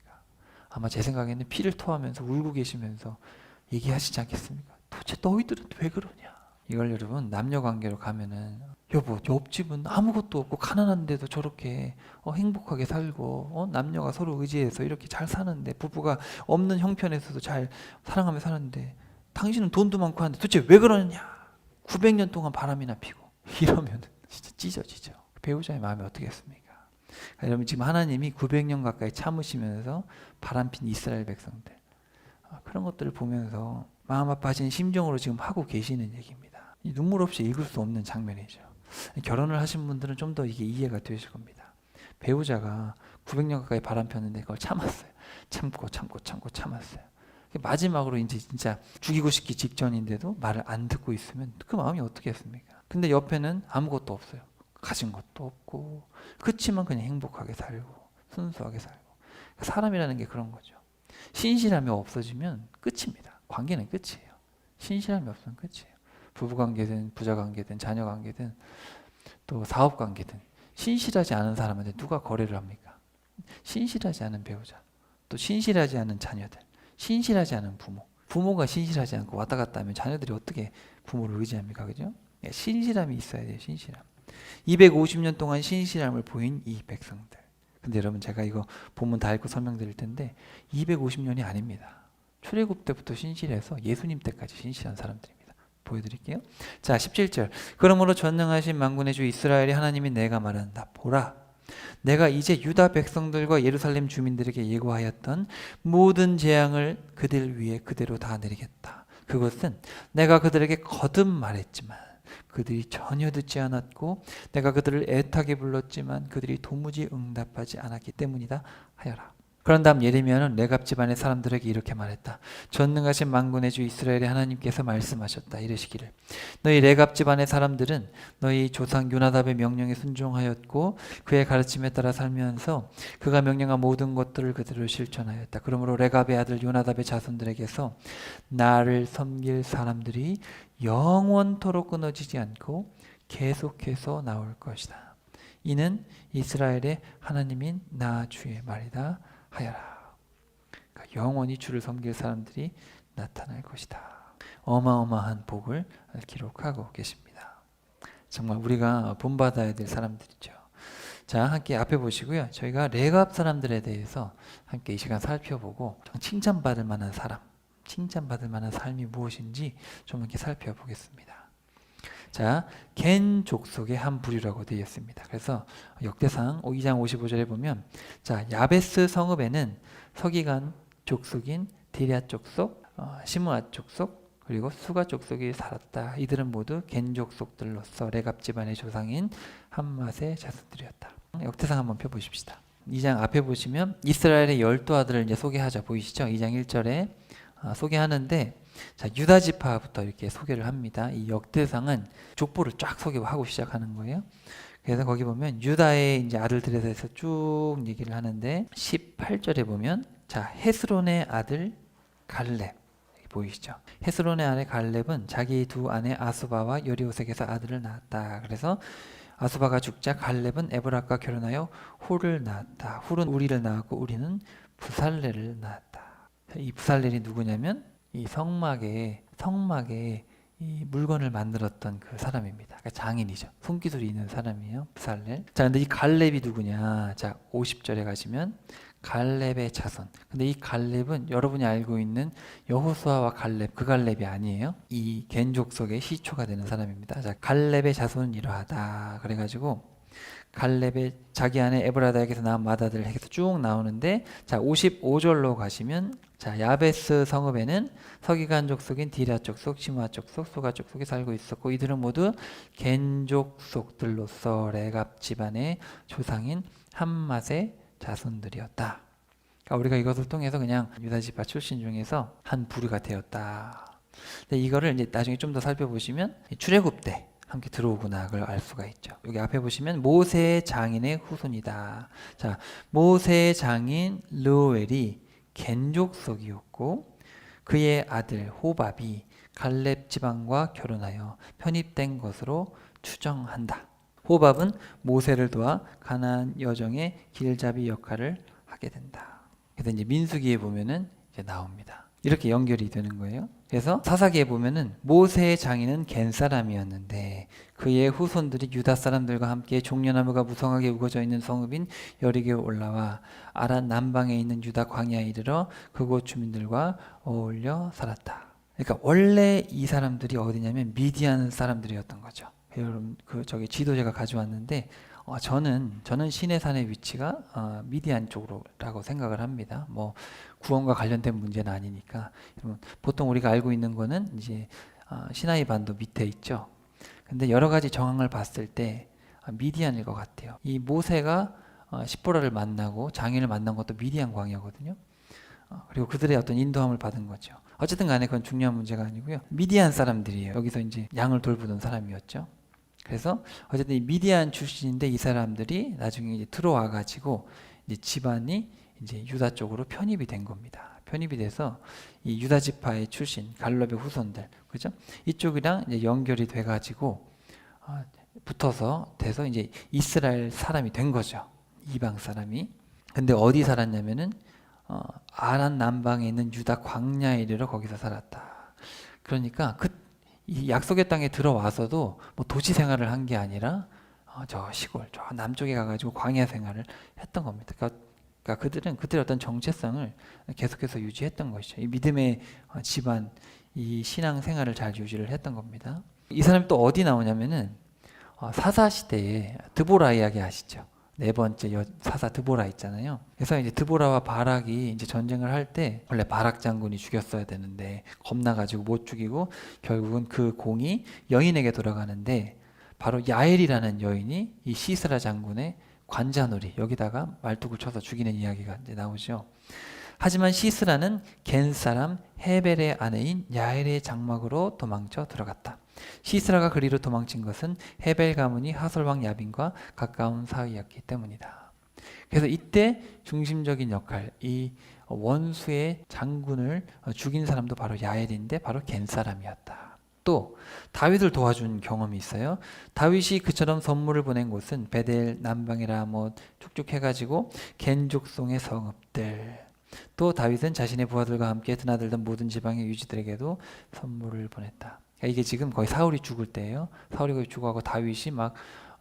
아마 제 생각에는 피를 토하면서 울고 계시면서 얘기하시지 않겠습니까? 도대체 너희들은 왜 그러냐? 이걸 여러분 남녀관계로 가면은 여보 옆집은 아무것도 없고 가난한데도 저렇게 행복하게 살고 남녀가 서로 의지해서 이렇게 잘 사는데 부부가 없는 형편에서도 잘 사랑하며 사는데 당신은 돈도 많고 하는데 도대체 왜 그러느냐? 900년 동안 바람이나 피고 이러면 진짜 찢어지죠. 배우자의 마음이 어떻겠습니까? 여러분 지금 하나님이 900년 가까이 참으시면서 바람핀 이스라엘 백성들 그런 것들을 보면서 마음 아파하시는 심정으로 지금 하고 계시는 얘기입니다. 눈물 없이 읽을 수 없는 장면이죠. 결혼을 하신 분들은 좀 더 이게 이해가 되실 겁니다. 배우자가 900년 가까이 바람 폈는데 그걸 참았어요. 참고 참았어요. 마지막으로 이제 진짜 죽이고 싶기 직전인데도 말을 안 듣고 있으면 그 마음이 어떻겠습니까? 근데 옆에는 아무것도 없어요. 가진 것도 없고 그치만 그냥 행복하게 살고 순수하게 살고. 사람이라는 게 그런 거죠. 신실함이 없어지면 끝입니다. 관계는 끝이에요. 신실함이 없으면 끝이에요. 부부관계든 부자관계든 자녀관계든 또 사업관계든 신실하지 않은 사람한테 누가 거래를 합니까? 신실하지 않은 배우자, 또 신실하지 않은 자녀들, 신실하지 않은 부모. 부모가 신실하지 않고 왔다 갔다 하면 자녀들이 어떻게 부모를 의지합니까? 그죠? 신실함이 있어야 돼요. 신실함. 250년 동안 신실함을 보인 이 백성들. 근데 여러분 제가 이거 본문 다 읽고 설명드릴 텐데 250년이 아닙니다. 출애굽 때부터 신실해서 예수님 때까지 신실한 사람들입니다. 보여드릴게요. 자 17절. 그러므로 전능하신 만군의 주 이스라엘의 하나님이 내가 말한다. 보라, 내가 이제 유다 백성들과 예루살렘 주민들에게 예고하였던 모든 재앙을 그들 위에 그대로 다 내리겠다. 그것은 내가 그들에게 거듭 말했지만 그들이 전혀 듣지 않았고 내가 그들을 애타게 불렀지만 그들이 도무지 응답하지 않았기 때문이다 하여라. 그런 다음 예레미야는 레갑 집안의 사람들에게 이렇게 말했다. 전능하신 만군의 주 이스라엘의 하나님께서 말씀하셨다. 이르시기를 너희 레갑 집안의 사람들은 너희 조상 요나답의 명령에 순종하였고 그의 가르침에 따라 살면서 그가 명령한 모든 것들을 그대로 실천하였다. 그러므로 레갑의 아들 요나답의 자손들에게서 나를 섬길 사람들이 영원토록 끊어지지 않고 계속해서 나올 것이다. 이는 이스라엘의 하나님인 나 주의 말이다 하여라. 그러니까 영원히 주를 섬길 사람들이 나타날 것이다. 어마어마한 복을 기록하고 계십니다. 정말 우리가 본받아야 될 사람들이죠. 자, 함께 앞에 보시고요. 저희가 레갑 사람들에 대해서 함께 이 시간 살펴보고 칭찬받을 만한 사람, 칭찬받을 만한 삶이 무엇인지 좀 이렇게 살펴보겠습니다. 자, 겐 족속의 한 부류라고 되어 있습니다. 그래서 역대상 2장 55절에 보면 자, 야베스 성읍에는 서기관 족속인 디랴 족속, 시므아 족속, 그리고 수가 족속이 살았다. 이들은 모두 겐 족속들로서 레갑 집안의 조상인 함맛의 자손들이었다. 역대상 한번 펴보십시다. 2장 앞에 보시면 이스라엘의 12아들을 이제 소개하자 보이시죠? 2장 1절에 소개하는데 자, 유다 지파부터 이렇게 소개를 합니다. 이 역대상은 족보를 쫙 소개하고 시작하는 거예요. 그래서 거기 보면 유다의 이제 아들들에 대해서 쭉 얘기를 하는데 18절에 보면 자, 헤스론의 아들 갈렙 보이시죠? 헤스론의 아내 갈렙은 자기 두 아내 아수바와 여리오색에서 아들을 낳았다. 그래서 아수바가 죽자 갈렙은 에브락과 결혼하여 훌을 낳았다. 훌은 우리를 낳았고 우리는 부살레를 낳았다. 이 부살렐이 누구냐면 이 성막에 이 물건을 만들었던 그 사람입니다. 그러니까 장인이죠. 손기술이 있는 사람이에요. 부살렐. 자, 근데 이 갈렙이 누구냐? 자, 50절에 가시면 갈렙의 자손. 근데 이 갈렙은 여러분이 알고 있는 여호수아와 갈렙, 그 갈렙이 아니에요. 이 겐 족속의 시초가 되는 사람입니다. 자, 갈렙의 자손은 이러하다. 그래가지고 갈렙의 자기 아내 에브라다에게서 낳은 맏아들 해서 쭉 나오는데 자 55절로 가시면 자 야베스 성읍에는 서기관 족속인 디랴 족속, 시므아 족속, 수가 족속이 살고 있었고 이들은 모두 겐 족속들로서 레갑 집안의 조상인 함맛의 자손들이었다. 그러니까 우리가 이것을 통해서 그냥 유다 지파 출신 중에서 한 부류가 되었다. 근데 이거를 이제 나중에 좀 더 살펴보시면 출애굽 때 함께 들어오구나 그걸 알 수가 있죠. 여기 앞에 보시면 모세의 장인의 후손이다. 자, 모세의 장인 르우엘이 겐 족속이었고 그의 아들 호밥이 갈렙 지방과 결혼하여 편입된 것으로 추정한다. 호밥은 모세를 도와 가나안 여정의 길잡이 역할을 하게 된다. 그래서 이제 민수기에 보면은 이제 나옵니다. 이렇게 연결이 되는 거예요. 그래서 사사기에 보면은 모세의 장인은 겐 사람이었는데 그의 후손들이 유다 사람들과 함께 종려나무가 무성하게 우거져 있는 성읍인 여리고에 올라와 아란 남방에 있는 유다 광야에 이르러 그곳 주민들과 어울려 살았다. 그러니까 원래 이 사람들이 어디냐면 미디안 사람들이었던 거죠. 여러분 그 저기 지도 제가 가져왔는데 저는 시내산의 위치가 미디안 쪽으로라고 생각을 합니다. 뭐 구원과 관련된 문제는 아니니까. 보통 우리가 알고 있는 거는 이제 시나이 반도 밑에 있죠. 근데 여러 가지 정황을 봤을 때 미디안일 것 같아요. 이 모세가 십보라를 만나고 장인을 만난 것도 미디안 광야거든요. 그리고 그들의 어떤 인도함을 받은 거죠. 어쨌든 간에 그건 중요한 문제가 아니고요. 미디안 사람들이에요. 여기서 이제 양을 돌보던 사람이었죠. 그래서 어쨌든 이 미디안 출신인데 이 사람들이 나중에 이제 들어와 가지고 이제 집안이 이제 유다 쪽으로 편입이 된 겁니다. 편입이 돼서 이 유다 지파의 출신 갈렙의 후손들, 그죠? 이쪽이랑 이제 연결이 돼 가지고 붙어서 돼서 이제 이스라엘 사람이 된 거죠. 이방 사람이. 근데 어디 살았냐면은 아란 남방에 있는 유다 광야에 이르러 거기서 살았다. 그러니까 이 약속의 땅에 들어와서도 뭐 도시 생활을 한 게 아니라 저 시골, 저 남쪽에 가가지고 광야 생활을 했던 겁니다. 그러니까 그들은 그들의 어떤 정체성을 계속해서 유지했던 것이죠. 이 믿음의 집안, 이 신앙 생활을 잘 유지를 했던 겁니다. 이 사람이 또 어디 나오냐면은 사사 시대에 드보라 이야기 아시죠? 네 번째 사사 드보라 있잖아요. 그래서 이제 드보라와 바락이 이제 전쟁을 할 때 원래 바락 장군이 죽였어야 되는데 겁나가지고 못 죽이고 결국은 그 공이 여인에게 돌아가는데 바로 야엘이라는 여인이 이 시스라 장군의 관자놀이 여기다가 말뚝을 쳐서 죽이는 이야기가 이제 나오죠. 하지만 시스라는 겐 사람 헤벨의 아내인 야엘의 장막으로 도망쳐 들어갔다. 시스라가 그리로 도망친 것은 헤벨 가문이 하솔 왕 야빈과 가까운 사이였기 때문이다. 그래서 이때 중심적인 역할, 이 원수의 장군을 죽인 사람도 바로 야엘인데 바로 겐 사람이었다. 또 다윗을 도와준 경험이 있어요. 다윗이 그처럼 선물을 보낸 곳은 베델, 남방이라 뭐 쭉쭉 해가지고 겐 족속의 성읍들. 또 다윗은 자신의 부하들과 함께 드나들던 모든 지방의 유지들에게도 선물을 보냈다. 이게 지금 거의 사울이 죽을 때예요. 사울이 거의 죽어가고 다윗이 막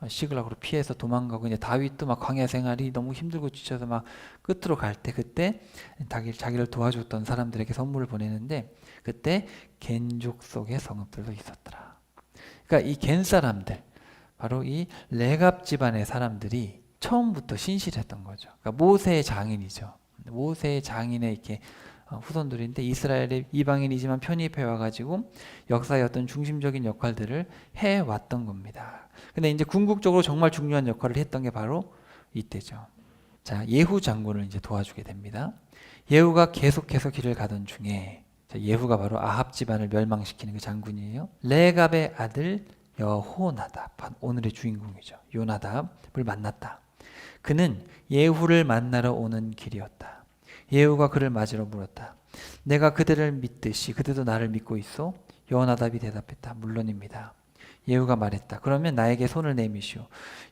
시글락으로 피해서 도망가고 이제 다윗도 막 광야 생활이 너무 힘들고 지쳐서 막 끝으로 갈 때 그때 자기를 도와줬던 사람들에게 선물을 보내는데 그때 겐족 속의 성읍들도 있었더라. 그러니까 이 겐 사람들 바로 이 레갑 집안의 사람들이 처음부터 신실했던 거죠. 그러니까 모세의 장인이죠. 모세의 장인의 이렇게 후손들인데 이스라엘의 이방인이지만 편입해 와가지고 역사의 어떤 중심적인 역할들을 해왔던 겁니다. 근데 이제 궁극적으로 정말 중요한 역할을 했던 게 바로 이때죠. 자, 예후 장군을 이제 도와주게 됩니다. 예후가 계속해서 길을 가던 중에 예후가 바로 아합 집안을 멸망시키는 그 장군이에요. 레갑의 아들 여호나답, 오늘의 주인공이죠. 요나답을 만났다. 그는 예후를 만나러 오는 길이었다. 예후가 그를 맞으러 물었다. 내가 그들을 믿듯이 그들도 나를 믿고 있어? 여호나답이 대답했다. 물론입니다. 예후가 말했다. 그러면 나에게 손을 내미시오.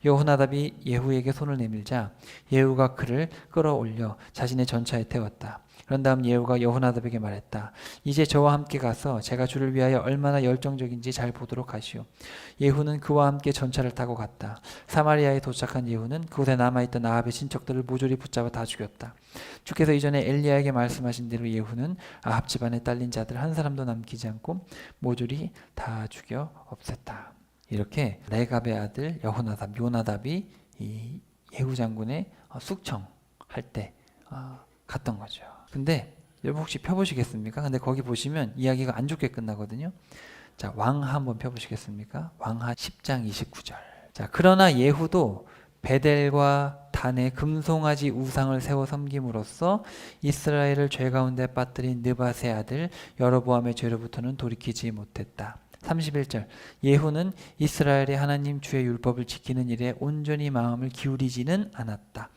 여호나답이 예후에게 손을 내밀자 예후가 그를 끌어올려 자신의 전차에 태웠다. 그런 다음 예후가 여호나답에게 말했다. 이제 저와 함께 가서 제가 주를 위하여 얼마나 열정적인지 잘 보도록 하시오. 예후는 그와 함께 전차를 타고 갔다. 사마리아에 도착한 예후는 그곳에 남아있던 아합의 친척들을 모조리 붙잡아 다 죽였다. 주께서 이전에 엘리야에게 말씀하신 대로 예후는 아합 집안에 딸린 자들 한 사람도 남기지 않고 모조리 다 죽여 없앴다. 이렇게 레갑의 아들 여호나답, 요나답이 이 예후 장군의 숙청할 때 갔던 거죠. 근데 여러분 혹시 펴보시겠습니까? 근데 거기 보시면 이야기가 안 좋게 끝나거든요. 자, 왕하 한번 펴보시겠습니까? 왕하 10장 29절. 자, 그러나 예후도 베델과 단에 금송아지 우상을 세워 섬김으로써 이스라엘을 죄 가운데 빠뜨린 느밧의 아들 여로보암의 죄로부터는 돌이키지 못했다. 31절. 예후는 이스라엘의 하나님 주의 율법을 지키는 일에 온전히 마음을 기울이지는 않았다.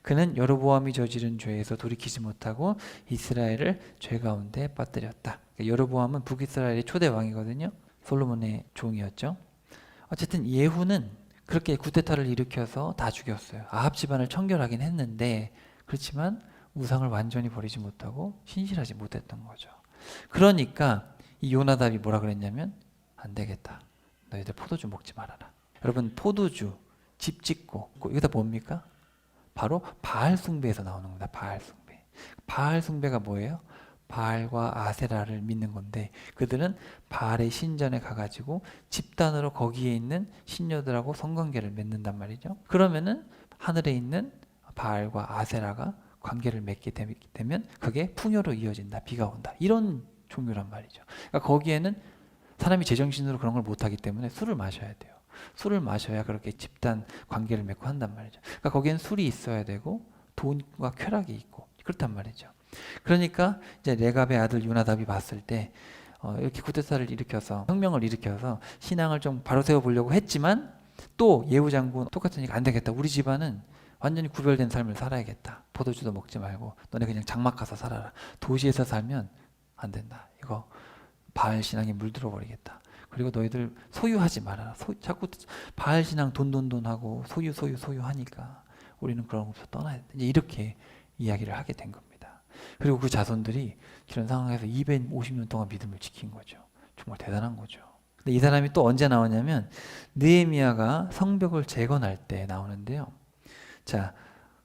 그는 여로보암이 저지른 죄에서 돌이키지 못하고 이스라엘을 죄 가운데 빠뜨렸다. 그러니까 여로보암은 북이스라엘의 초대 왕이거든요. 솔로몬의 종이었죠. 어쨌든 예후는 그렇게 쿠데타를 일으켜서 다 죽였어요. 아합 집안을 청결하긴 했는데 그렇지만 우상을 완전히 버리지 못하고 신실하지 못했던 거죠. 그러니까 이 요나답이 뭐라 그랬냐면 안 되겠다. 너희들 포도주 먹지 말아라. 여러분 포도주, 집 짓고 이거 다 뭡니까? 바로 바알 숭배에서 나오는 겁니다. 바알 숭배. 바알 숭배가 뭐예요? 바알과 아세라를 믿는 건데 그들은 바알의 신전에 가가지고 집단으로 거기에 있는 신녀들하고 성관계를 맺는단 말이죠. 그러면은 하늘에 있는 바알과 아세라가 관계를 맺게 되면 그게 풍요로 이어진다. 비가 온다. 이런 종교란 말이죠. 그러니까 거기에는 사람이 제정신으로 그런 걸 못하기 때문에 술을 마셔야 돼요. 술을 마셔야 그렇게 집단 관계를 맺고 한단 말이죠. 그러니까 거기엔 술이 있어야 되고 돈과 쾌락이 있고 그렇단 말이죠. 그러니까 이제 레갑의 아들 요나답이 봤을 때 이렇게 쿠데타를 일으켜서 혁명을 일으켜서 신앙을 좀 바로 세워보려고 했지만 또 예후 장군 똑같으니까 안 되겠다. 우리 집안은 완전히 구별된 삶을 살아야겠다. 포도주도 먹지 말고 너네 그냥 장막 가서 살아라. 도시에서 살면 안 된다. 이거 바알 신앙에 물들어 버리겠다. 그리고 너희들 소유하지 말아라. 자꾸 바알 신앙 돈 하고 소유 하니까 우리는 그런 것부터 떠나야 돼. 이제 이렇게 이야기를 하게 된 겁니다. 그리고 그 자손들이 그런 상황에서 250년 동안 믿음을 지킨 거죠. 정말 대단한 거죠. 근데 이 사람이 또 언제 나오냐면 느헤미야가 성벽을 재건할 때 나오는데요. 자,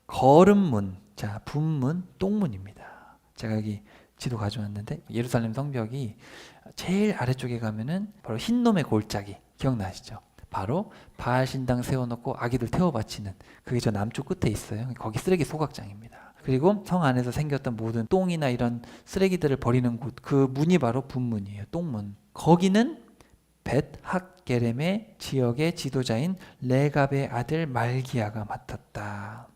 거름문, 자, 분문, 똥문입니다. 제가 여기 지도 가져왔는데 예루살렘 성벽이 제일 아래쪽에 가면은 바로 흰놈의 골짜기 기억나시죠? 바로 바알 신당 세워놓고 아기들 태워 바치는 그게 저 남쪽 끝에 있어요. 거기 쓰레기 소각장입니다. 그리고 성 안에서 생겼던 모든 똥이나 이런 쓰레기들을 버리는 곳, 그 문이 바로 분문이에요. 똥문. 거기는 벳학게렘의 지역의 지도자인 레갑의 아들 말기야가 맡았다.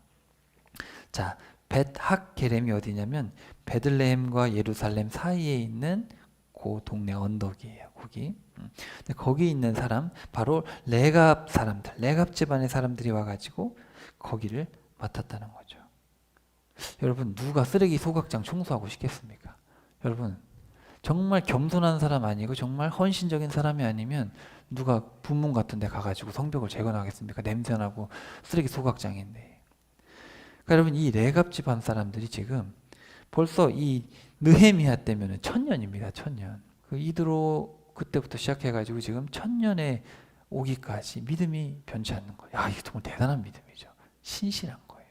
자, 벳학게렘이 어디냐면 베들레헴과 예루살렘 사이에 있는 그 동네 언덕이에요. 거기. 근데 거기 있는 사람 바로 레갑 사람들, 레갑 집안의 사람들이 와가지고 거기를 맡았다는 거죠. 여러분 누가 쓰레기 소각장 청소하고 싶겠습니까? 여러분 정말 겸손한 사람 아니고 정말 헌신적인 사람이 아니면 누가 분문 같은 데 가가지고 성벽을 재건하겠습니까? 냄새나고 쓰레기 소각장인데. 그러니까 여러분 이 레갑 집안 사람들이 지금 벌써 이 느헤미야 때면은 1000년입니다. 1000년. 그 이드로 그때부터 시작해가지고 지금 1000년에 오기까지 믿음이 변치 않는 거예요. 아, 이게 정말 대단한 믿음이죠. 신실한 거예요.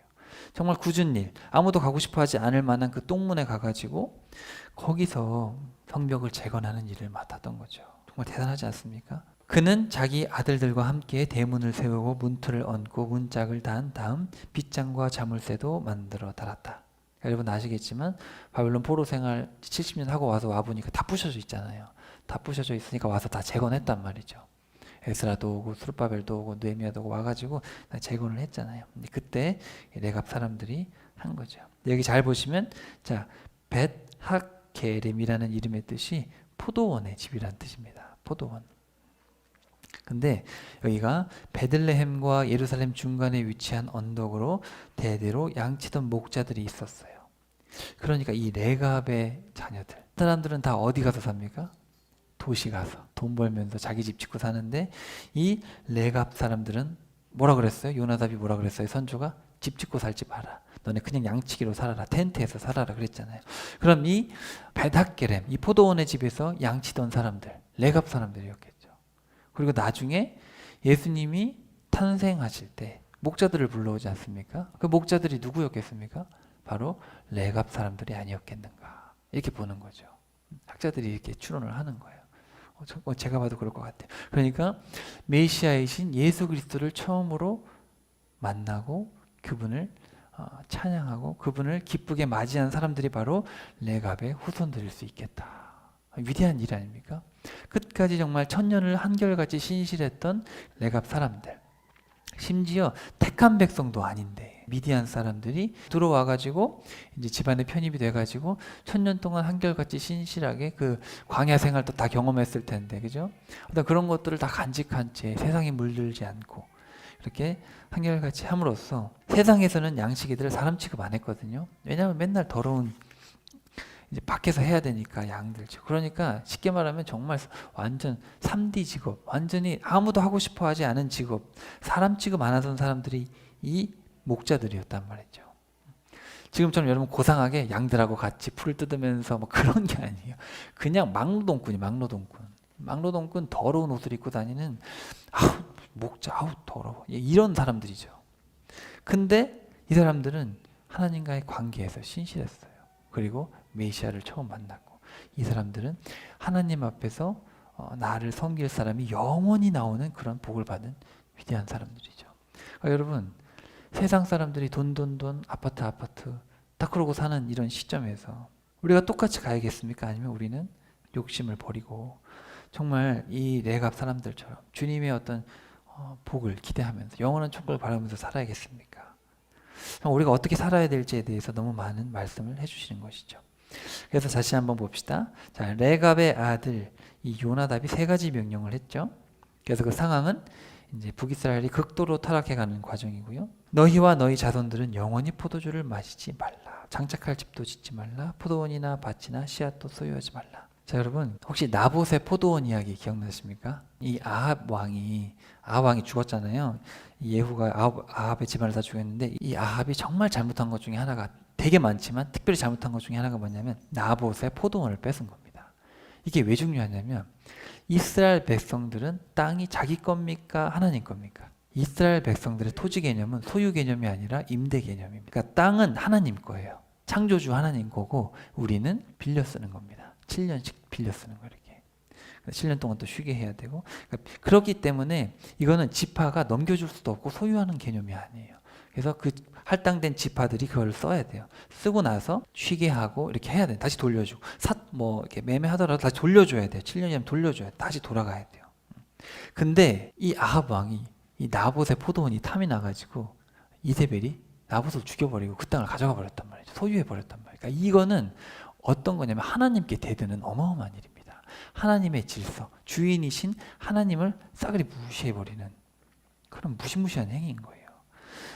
정말 굳은 일, 아무도 가고 싶어하지 않을 만한 그 똥문에 가가지고 거기서 성벽을 재건하는 일을 맡았던 거죠. 정말 대단하지 않습니까? 그는 자기 아들들과 함께 대문을 세우고 문틀을 얹고 문짝을 단 다음 빗장과 자물쇠도 만들어 달았다. 여러분 아시겠지만 바벨론 포로 생활 70년 하고 와서 와보니까 다 부셔져 있잖아요. 다 부셔져 있으니까 와서 다 재건했단 말이죠. 에스라도 오고 스룹바벨도 오고 느헤미야도 오고 와가지고 다 재건을 했잖아요. 근데 그때 레갑 사람들이 한 거죠. 여기 잘 보시면 자 벳학게렘이라는 이름의 뜻이 포도원의 집이라는 뜻입니다. 포도원. 근데 여기가 베들레헴과 예루살렘 중간에 위치한 언덕으로 대대로 양치던 목자들이 있었어요. 그러니까 이 레갑의 자녀들, 사람들은 다 어디 가서 삽니까? 도시 가서 돈 벌면서 자기 집 짓고 사는데 이 레갑 사람들은 뭐라 그랬어요? 요나답이 뭐라 그랬어요? 선조가 집 짓고 살지 마라. 너네 그냥 양치기로 살아라. 텐트에서 살아라 그랬잖아요. 그럼 이 벳학게렘, 이 포도원의 집에서 양치던 사람들, 레갑 사람들이었겠죠. 그리고 나중에 예수님이 탄생하실 때 목자들을 불러오지 않습니까? 그 목자들이 누구였겠습니까? 바로 레갑 사람들이 아니었겠는가. 이렇게 보는 거죠. 학자들이 이렇게 추론을 하는 거예요. 제가 봐도 그럴 것 같아요. 그러니까 메시아이신 예수 그리스도를 처음으로 만나고 그분을 찬양하고 그분을 기쁘게 맞이한 사람들이 바로 레갑의 후손들일 수 있겠다. 위대한 일 아닙니까? 끝까지 정말 1000년을 한결같이 신실했던 레갑 사람들, 심지어 택한 백성도 아닌데 미디안 사람들이 들어와가지고 이제 집안에 편입이 돼가지고 1000년 동안 한결같이 신실하게 그 광야 생활도 다 경험했을 텐데, 그죠? 그런 것들을 다 간직한 채 세상에 물들지 않고 이렇게 한결같이 함으로써 세상에서는 양치기들을 사람 취급 안 했거든요. 왜냐하면 맨날 더러운 이제 밖에서 해야 되니까 양들. 그러니까 쉽게 말하면 정말 완전 3D 직업, 완전히 아무도 하고 싶어 하지 않은 직업, 사람 취급 안 하던 사람들이 이 목자들이었단 말이죠. 지금처럼 여러분 고상하게 양들하고 같이 풀을 뜯으면서 뭐 그런 게 아니에요. 그냥 막노동꾼이 막노동꾼. 막노동꾼 더러운 옷을 입고 다니는 아우 목자 아우 더러워 이런 사람들이죠. 근데 이 사람들은 하나님과의 관계에서 신실했어요. 그리고 메시아를 처음 만났고 이 사람들은 하나님 앞에서 나를 섬길 사람이 영원히 나오는 그런 복을 받은 위대한 사람들이죠. 여러분 세상 사람들이 돈 아파트 딱 그러고 사는 이런 시점에서 우리가 똑같이 가야겠습니까? 아니면 우리는 욕심을 버리고 정말 이 레갑 사람들처럼 주님의 어떤 복을 기대하면서 영원한 천국을 바라면서 살아야겠습니까? 우리가 어떻게 살아야 될지에 대해서 너무 많은 말씀을 해주시는 것이죠. 그래서 다시 한번 봅시다. 자, 레갑의 아들 이 요나답이 세 가지 명령을 했죠. 그래서 그 상황은 이제 북이스라엘이 극도로 타락해가는 과정이고요. 너희와 너희 자손들은 영원히 포도주를 마시지 말라. 장착할 집도 짓지 말라. 포도원이나 밭이나 씨앗도 소유하지 말라. 자, 여러분 혹시 나봇의 포도원 이야기 기억나십니까? 이 아합 왕이 죽었잖아요. 이 예후가 아합의 집안을 다 죽였는데 이 아합이 정말 잘못한 것 중에 하나가 되게 많지만 특별히 잘못한 것 중에 하나가 뭐냐면 나봇의 포도원을 뺏은 겁니다. 이게 왜 중요하냐면 이스라엘 백성들은 땅이 자기 겁니까? 하나님 겁니까? 이스라엘 백성들의 토지 개념은 소유 개념이 아니라 임대 개념입니다. 그러니까 땅은 하나님 거예요. 창조주 하나님 거고 우리는 빌려 쓰는 겁니다. 7년씩 빌려 쓰는 거예요. 이렇게. 7년 동안 또 쉬게 해야 되고 그렇기 때문에 이거는 지파가 넘겨줄 수도 없고 소유하는 개념이 아니에요. 그래서 그 할당된 지파들이 그걸 써야 돼요. 쓰고 나서 쉬게 하고 이렇게 해야 돼요. 다시 돌려주고 이렇게 매매하더라도 다시 돌려줘야 돼요. 7년이면 돌려줘야 돼요. 다시 돌아가야 돼요. 근데 이 아합 왕이 이 나봇의 포도원이 탐이 나가지고 이세벨이 나봇을 죽여버리고 그 땅을 가져가 버렸단 말이죠. 소유해 버렸단 말이에요. 그러니까 이거는 어떤 거냐면 하나님께 대드는 어마어마한 일입니다. 하나님의 질서, 주인이신 하나님을 싸그리 무시해버리는 그런 무시무시한 행위인 거예요.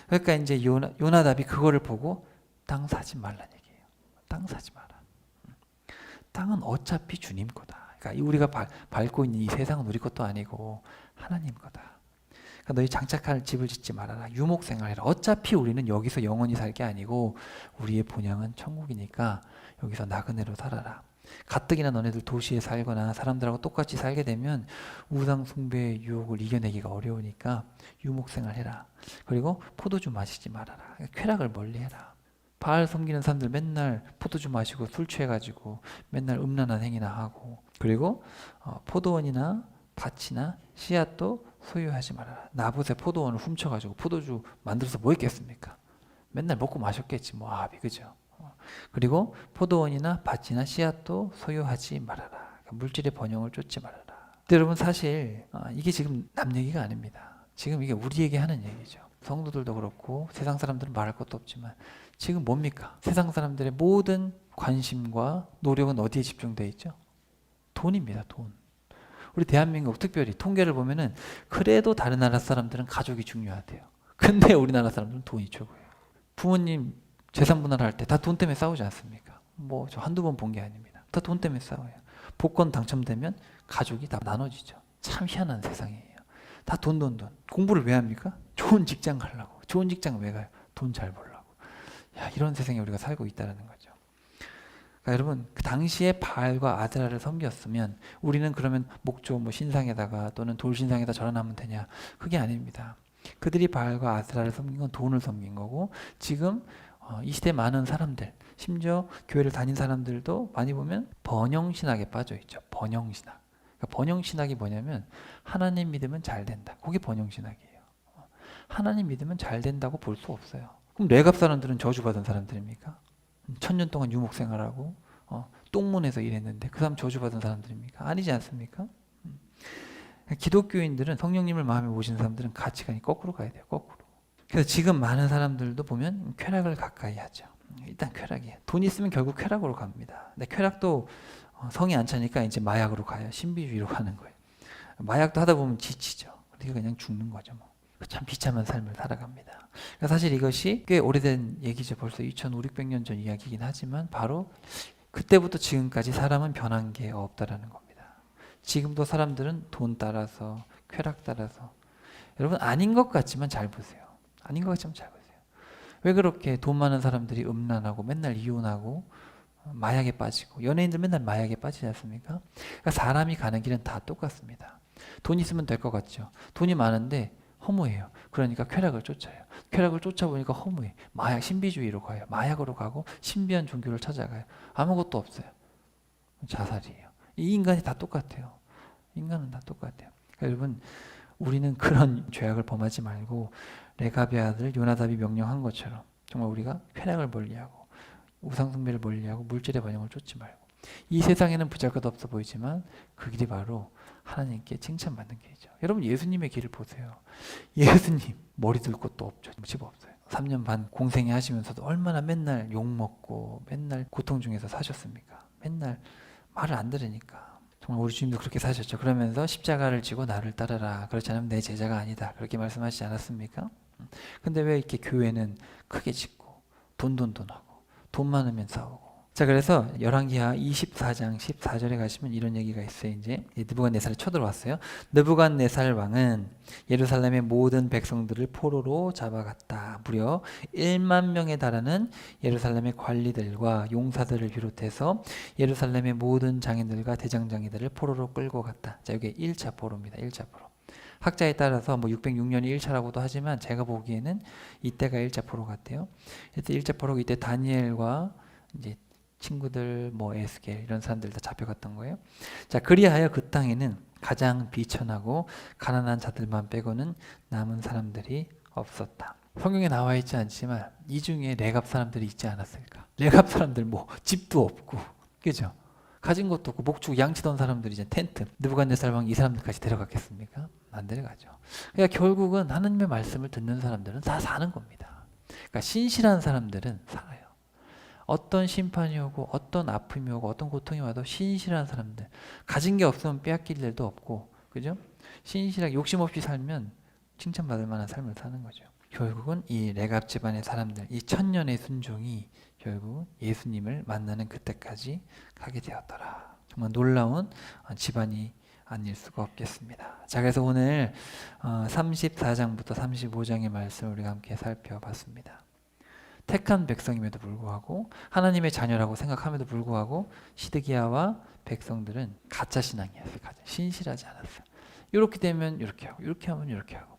그러니까 이제 요나답이 그거를 보고 땅 사지 말라는 얘기예요. 땅 사지 마라. 땅은 어차피 주님 거다. 그러니까 우리가 밟고 있는 이 세상은 우리 것도 아니고 하나님 거다. 그러니까 너희 장착할 집을 짓지 말아라. 유목생활해라. 어차피 우리는 여기서 영원히 살 게 아니고 우리의 본향은 천국이니까 여기서 나그네로 살아라. 가뜩이나 너네들 도시에 살거나 사람들하고 똑같이 살게 되면 우상 숭배의 유혹을 이겨내기가 어려우니까 유목생활해라. 그리고 포도주 마시지 말아라. 쾌락을 멀리해라. 바알 섬기는 사람들 맨날 포도주 마시고 술 취해가지고 맨날 음란한 행위나 하고 그리고 포도원이나 밭이나 씨앗도 소유하지 말아라. 나봇의 포도원을 훔쳐가지고 포도주 만들어서 뭐 했겠습니까? 맨날 먹고 마셨겠지 뭐 아합이 그죠? 그리고 포도원이나 밭이나 씨앗도 소유하지 말아라. 그러니까 물질의 번영을 쫓지 말아라. 근데 여러분 사실 이게 지금 남 얘기가 아닙니다. 지금 이게 우리에게 하는 얘기죠. 성도들도 그렇고 세상 사람들은 말할 것도 없지만 지금 뭡니까? 세상 사람들의 모든 관심과 노력은 어디에 집중되어 있죠? 돈입니다. 돈. 우리 대한민국 특별히 통계를 보면은 그래도 다른 나라 사람들은 가족이 중요하대요. 근데 우리나라 사람들은 돈이 최고예요. 부모님 재산 분할할 때 다 돈 때문에 싸우지 않습니까? 뭐 저 한두 번 본 게 아닙니다. 다 돈 때문에 싸워요. 복권 당첨되면 가족이 다 나눠지죠. 참 희한한 세상이에요. 다 돈. 공부를 왜 합니까? 좋은 직장 가려고. 좋은 직장 왜 가요? 돈 잘 벌려고. 야, 이런 세상에 우리가 살고 있다는 거죠. 그러니까 여러분 그 당시에 바알과 아드라를 섬겼으면 우리는 그러면 목조 신상에다가 또는 돌신상에다 절하면 되냐? 그게 아닙니다. 그들이 바알과 아드라를 섬긴 건 돈을 섬긴 거고 지금 이 시대 많은 사람들 심지어 교회를 다닌 사람들도 많이 보면 번영신학에 빠져 있죠. 번영신학. 그러니까 번영신학이 뭐냐면 하나님 믿으면 잘 된다. 그게 번영신학이에요. 하나님 믿으면 잘 된다고 볼 수 없어요. 그럼 레갑 사람들은 저주받은 사람들입니까? 1000년 동안 유목생활하고 똥문에서 일했는데 그 사람 저주받은 사람들입니까? 아니지 않습니까? 기독교인들은 성령님을 마음에 모시는 사람들은 가치관이 거꾸로 가야 돼요. 거꾸로. 그래서 지금 많은 사람들도 보면 쾌락을 가까이 하죠. 일단 쾌락이에요. 돈 있으면 결국 쾌락으로 갑니다. 근데 쾌락도 성이 안 차니까 이제 마약으로 가요. 신비주의로 가는 거예요. 마약도 하다 보면 지치죠. 그러니까 그냥 죽는 거죠. 뭐. 참 비참한 삶을 살아갑니다. 그러니까 사실 이것이 꽤 오래된 얘기죠. 벌써 2500년 전 이야기이긴 하지만 바로 그때부터 지금까지 사람은 변한 게 없다라는 겁니다. 지금도 사람들은 돈 따라서 쾌락 따라서 여러분 아닌 것 같지만 잘 보세요. 아닌 것 같지만 잘 보세요. 왜 그렇게 돈 많은 사람들이 음란하고 맨날 이혼하고 마약에 빠지고 연예인들 맨날 마약에 빠지지 않습니까? 그러니까 사람이 가는 길은 다 똑같습니다. 돈 있으면 될 것 같죠. 돈이 많은데 허무해요. 그러니까 쾌락을 쫓아요. 쾌락을 쫓아보니까 허무해. 마약, 신비주의로 가요. 마약으로 가고 신비한 종교를 찾아가요. 아무것도 없어요. 자살이에요. 이 인간이 다 똑같아요. 인간은 다 똑같아요. 그러니까 여러분 우리는 그런 죄악을 범하지 말고 레갑의 아들 요나답이 명령한 것처럼 정말 우리가 쾌락을 멀리하고 우상숭배를 멀리하고 물질의 번영을 쫓지 말고 이 세상에는 부잘것 없어 보이지만 그 길이 바로 하나님께 칭찬받는 길이죠. 여러분 예수님의 길을 보세요. 예수님 머리 들 곳도 없죠. 집 없어요. 3년 반 공생애 하시면서도 얼마나 맨날 욕먹고 맨날 고통 중에서 사셨습니까? 맨날 말을 안 들으니까. 정말 우리 주님도 그렇게 사셨죠. 그러면서 십자가를 지고 나를 따르라. 그렇지 않으면 내 제자가 아니다. 그렇게 말씀하시지 않았습니까? 근데 왜 이렇게 교회는 크게 짓고 돈하고 돈 많으면 싸우고. 자, 그래서 열왕기하 24장 14절에 가시면 이런 얘기가 있어요. 이제 느부갓네살이 쳐들어왔어요. 느부갓네살 왕은 예루살렘의 모든 백성들을 포로로 잡아갔다. 무려 1만 명에 달하는 예루살렘의 관리들과 용사들을 비롯해서 예루살렘의 모든 장인들과 대장장이들을 포로로 끌고 갔다. 자, 이게 1차 포로입니다. 1차 포로. 학자에 따라서 뭐 606년이 1차라고도 하지만 제가 보기에는 이때가 1차 포로 같아요. 이때 1차 포로가 이때 다니엘과 이제 친구들 뭐 에스겔 이런 사람들 다 잡혀갔던 거예요. 자, 그리하여 그 땅에는 가장 비천하고 가난한 자들만 빼고는 남은 사람들이 없었다. 성경에 나와 있지 않지만 이 중에 레갑 사람들이 있지 않았을까? 레갑 사람들 뭐 집도 없고, 그죠? 가진 것도 없고 목축 양치던 사람들이 이제 텐트. 느부갓네살 왕이 이 사람들까지 데려갔겠습니까? 안 데려가죠. 그러니까 결국은 하나님의 말씀을 듣는 사람들은 다 사는 겁니다. 그러니까 신실한 사람들은 살아요. 어떤 심판이 오고 어떤 아픔이 오고 어떤 고통이 와도 신실한 사람들, 가진 게 없으면 빼앗길 일도 없고, 그죠? 신실하게 욕심 없이 살면 칭찬받을 만한 삶을 사는 거죠. 결국은 이 레갑 집안의 사람들, 이 천년의 순종이 결국 예수님을 만나는 그때까지 가게 되었더라. 정말 놀라운 집안이 아닐 수가 없겠습니다. 자, 그래서 오늘 34장부터 35장의 말씀을 우리가 함께 살펴봤습니다. 택한 백성임에도 불구하고 하나님의 자녀라고 생각함에도 불구하고 시드기야와 백성들은 가짜 신앙이었어요. 신실하지 않았어요. 이렇게 되면 이렇게 하고 이렇게 하면 이렇게 하고.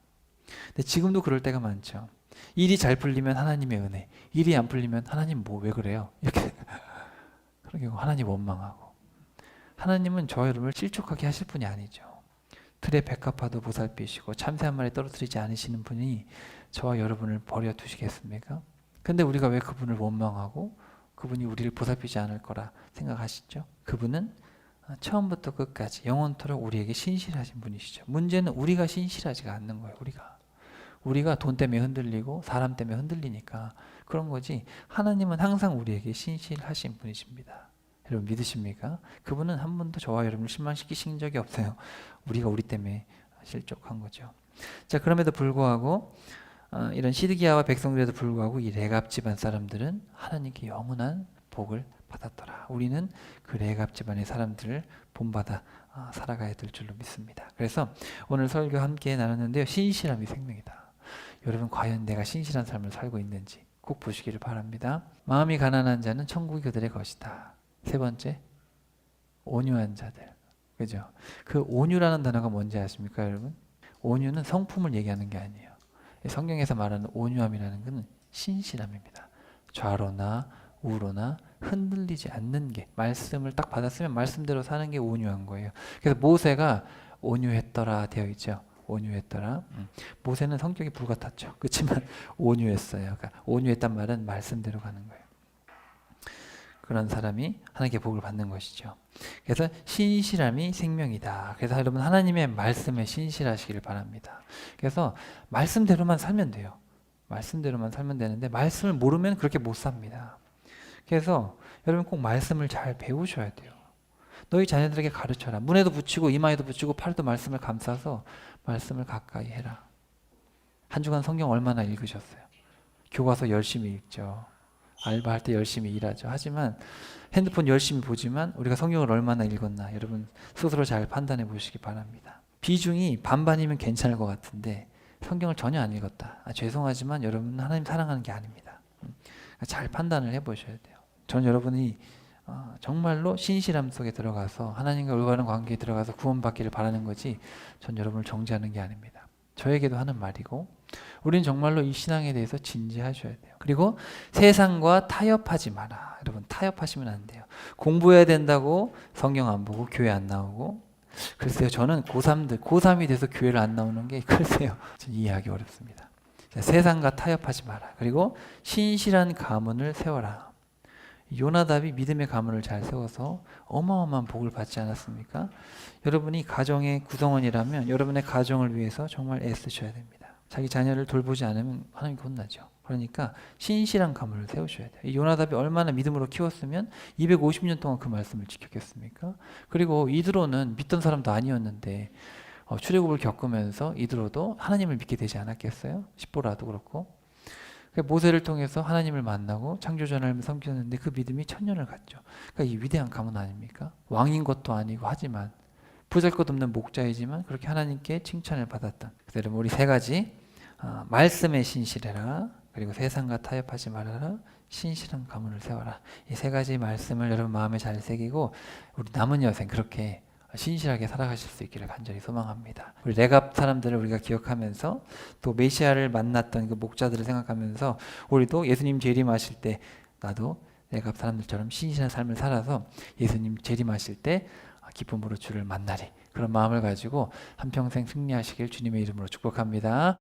근데 지금도 그럴 때가 많죠. 일이 잘 풀리면 하나님의 은혜, 일이 안 풀리면 하나님 뭐 왜 그래요? 이렇게 그러게 하나님 원망하고. 하나님은 저와 여러분을 실족하게 하실 분이 아니죠. 틀에 백합화도 보살피시고 참새 한 마리 떨어뜨리지 않으시는 분이 저와 여러분을 버려두시겠습니까? 근데 우리가 왜 그분을 원망하고 그분이 우리를 보살피지 않을 거라 생각하시죠? 그분은 처음부터 끝까지 영원토록 우리에게 신실하신 분이시죠. 문제는 우리가 신실하지가 않는 거예요. 우리가 돈 때문에 흔들리고 사람 때문에 흔들리니까 그런 거지, 하나님은 항상 우리에게 신실하신 분이십니다. 여러분 믿으십니까? 그분은 한 번도 저와 여러분을 실망시키신 적이 없어요. 우리가 우리 때문에 실족한 거죠. 자, 그럼에도 불구하고 이런 시드기야와 백성들에도 불구하고 이 레갑 집안 사람들은 하나님께 영원한 복을 받았더라. 우리는 그 레갑 집안의 사람들을 본받아 살아가야 될 줄로 믿습니다. 그래서 오늘 설교 함께 나눴는데요. 신실함이 생명이다. 여러분 과연 내가 신실한 삶을 살고 있는지 꼭 보시기를 바랍니다. 마음이 가난한 자는 천국이 그들의 것이다. 세 번째, 온유한 자들. 그죠? 그 온유라는 단어가 뭔지 아십니까, 여러분? 온유는 성품을 얘기하는 게 아니에요. 성경에서 말하는 온유함이라는 것은 신실함입니다. 좌로나 우로나 흔들리지 않는 게, 말씀을 딱 받았으면 말씀대로 사는 게 온유한 거예요. 그래서 모세가 온유했더라 되어 있죠. 온유했더라. 모세는 성격이 불같았죠. 그렇지만 온유했어요. 그러니까 온유했단 말은 말씀대로 가는 거예요. 그런 사람이 하나님께 복을 받는 것이죠. 그래서 신실함이 생명이다. 그래서 여러분 하나님의 말씀에 신실하시기를 바랍니다. 그래서 말씀대로만 살면 돼요. 말씀대로만 살면 되는데 말씀을 모르면 그렇게 못 삽니다. 그래서 여러분 꼭 말씀을 잘 배우셔야 돼요. 너희 자녀들에게 가르쳐라. 문에도 붙이고 이마에도 붙이고 팔도 말씀을 감싸서 말씀을 가까이 해라. 한 주간 성경 얼마나 읽으셨어요? 교과서 열심히 읽죠. 알바할 때 열심히 일하죠. 하지만 핸드폰 열심히 보지만 우리가 성경을 얼마나 읽었나 여러분 스스로 잘 판단해 보시기 바랍니다. 비중이 반반이면 괜찮을 것 같은데 성경을 전혀 안 읽었다. 죄송하지만 여러분은 하나님 사랑하는 게 아닙니다. 잘 판단을 해보셔야 돼요. 전 여러분이 정말로 신실함 속에 들어가서 하나님과 올바른 관계에 들어가서 구원받기를 바라는 거지 전 여러분을 정죄하는 게 아닙니다. 저에게도 하는 말이고 우리는 정말로 이 신앙에 대해서 진지하셔야 돼요. 그리고 세상과 타협하지 마라. 여러분 타협하시면 안 돼요. 공부해야 된다고 성경 안 보고 교회 안 나오고, 글쎄요 저는 고3이 돼서 교회를 안 나오는 게 글쎄요 이해하기 어렵습니다. 세상과 타협하지 마라. 그리고 신실한 가문을 세워라. 요나답이 믿음의 가문을 잘 세워서 어마어마한 복을 받지 않았습니까? 여러분이 가정의 구성원이라면 여러분의 가정을 위해서 정말 애쓰셔야 됩니다. 자기 자녀를 돌보지 않으면 하나님께 혼나죠. 그러니까 신실한 가문을 세우셔야 돼요. 이 요나답이 얼마나 믿음으로 키웠으면 250년 동안 그 말씀을 지켰겠습니까? 그리고 이드로는 믿던 사람도 아니었는데 출애굽을 겪으면서 이드로도 하나님을 믿게 되지 않았겠어요? 십보라도 그렇고. 모세를 통해서 하나님을 만나고 창조주 하나님을 섬기는데 그 믿음이 천년을 갔죠. 그러니까 이 위대한 가문 아닙니까? 왕인 것도 아니고 하지만 보잘것없는 목자이지만 그렇게 하나님께 칭찬을 받았던. 그래서 여러분 우리 세 가지 말씀에 신실해라, 그리고 세상과 타협하지 말아라, 신실한 가문을 세워라. 이 세 가지 말씀을 여러분 마음에 잘 새기고 우리 남은 여생 그렇게 신실하게 살아가실 수 있기를 간절히 소망합니다. 우리 레갑 사람들을 우리가 기억하면서 또 메시아를 만났던 그 목자들을 생각하면서 우리도 예수님 재림하실 때 나도 레갑 사람들처럼 신실한 삶을 살아서 예수님 재림하실 때 기쁨으로 주를 만나리, 그런 마음을 가지고 한평생 승리하시길 주님의 이름으로 축복합니다.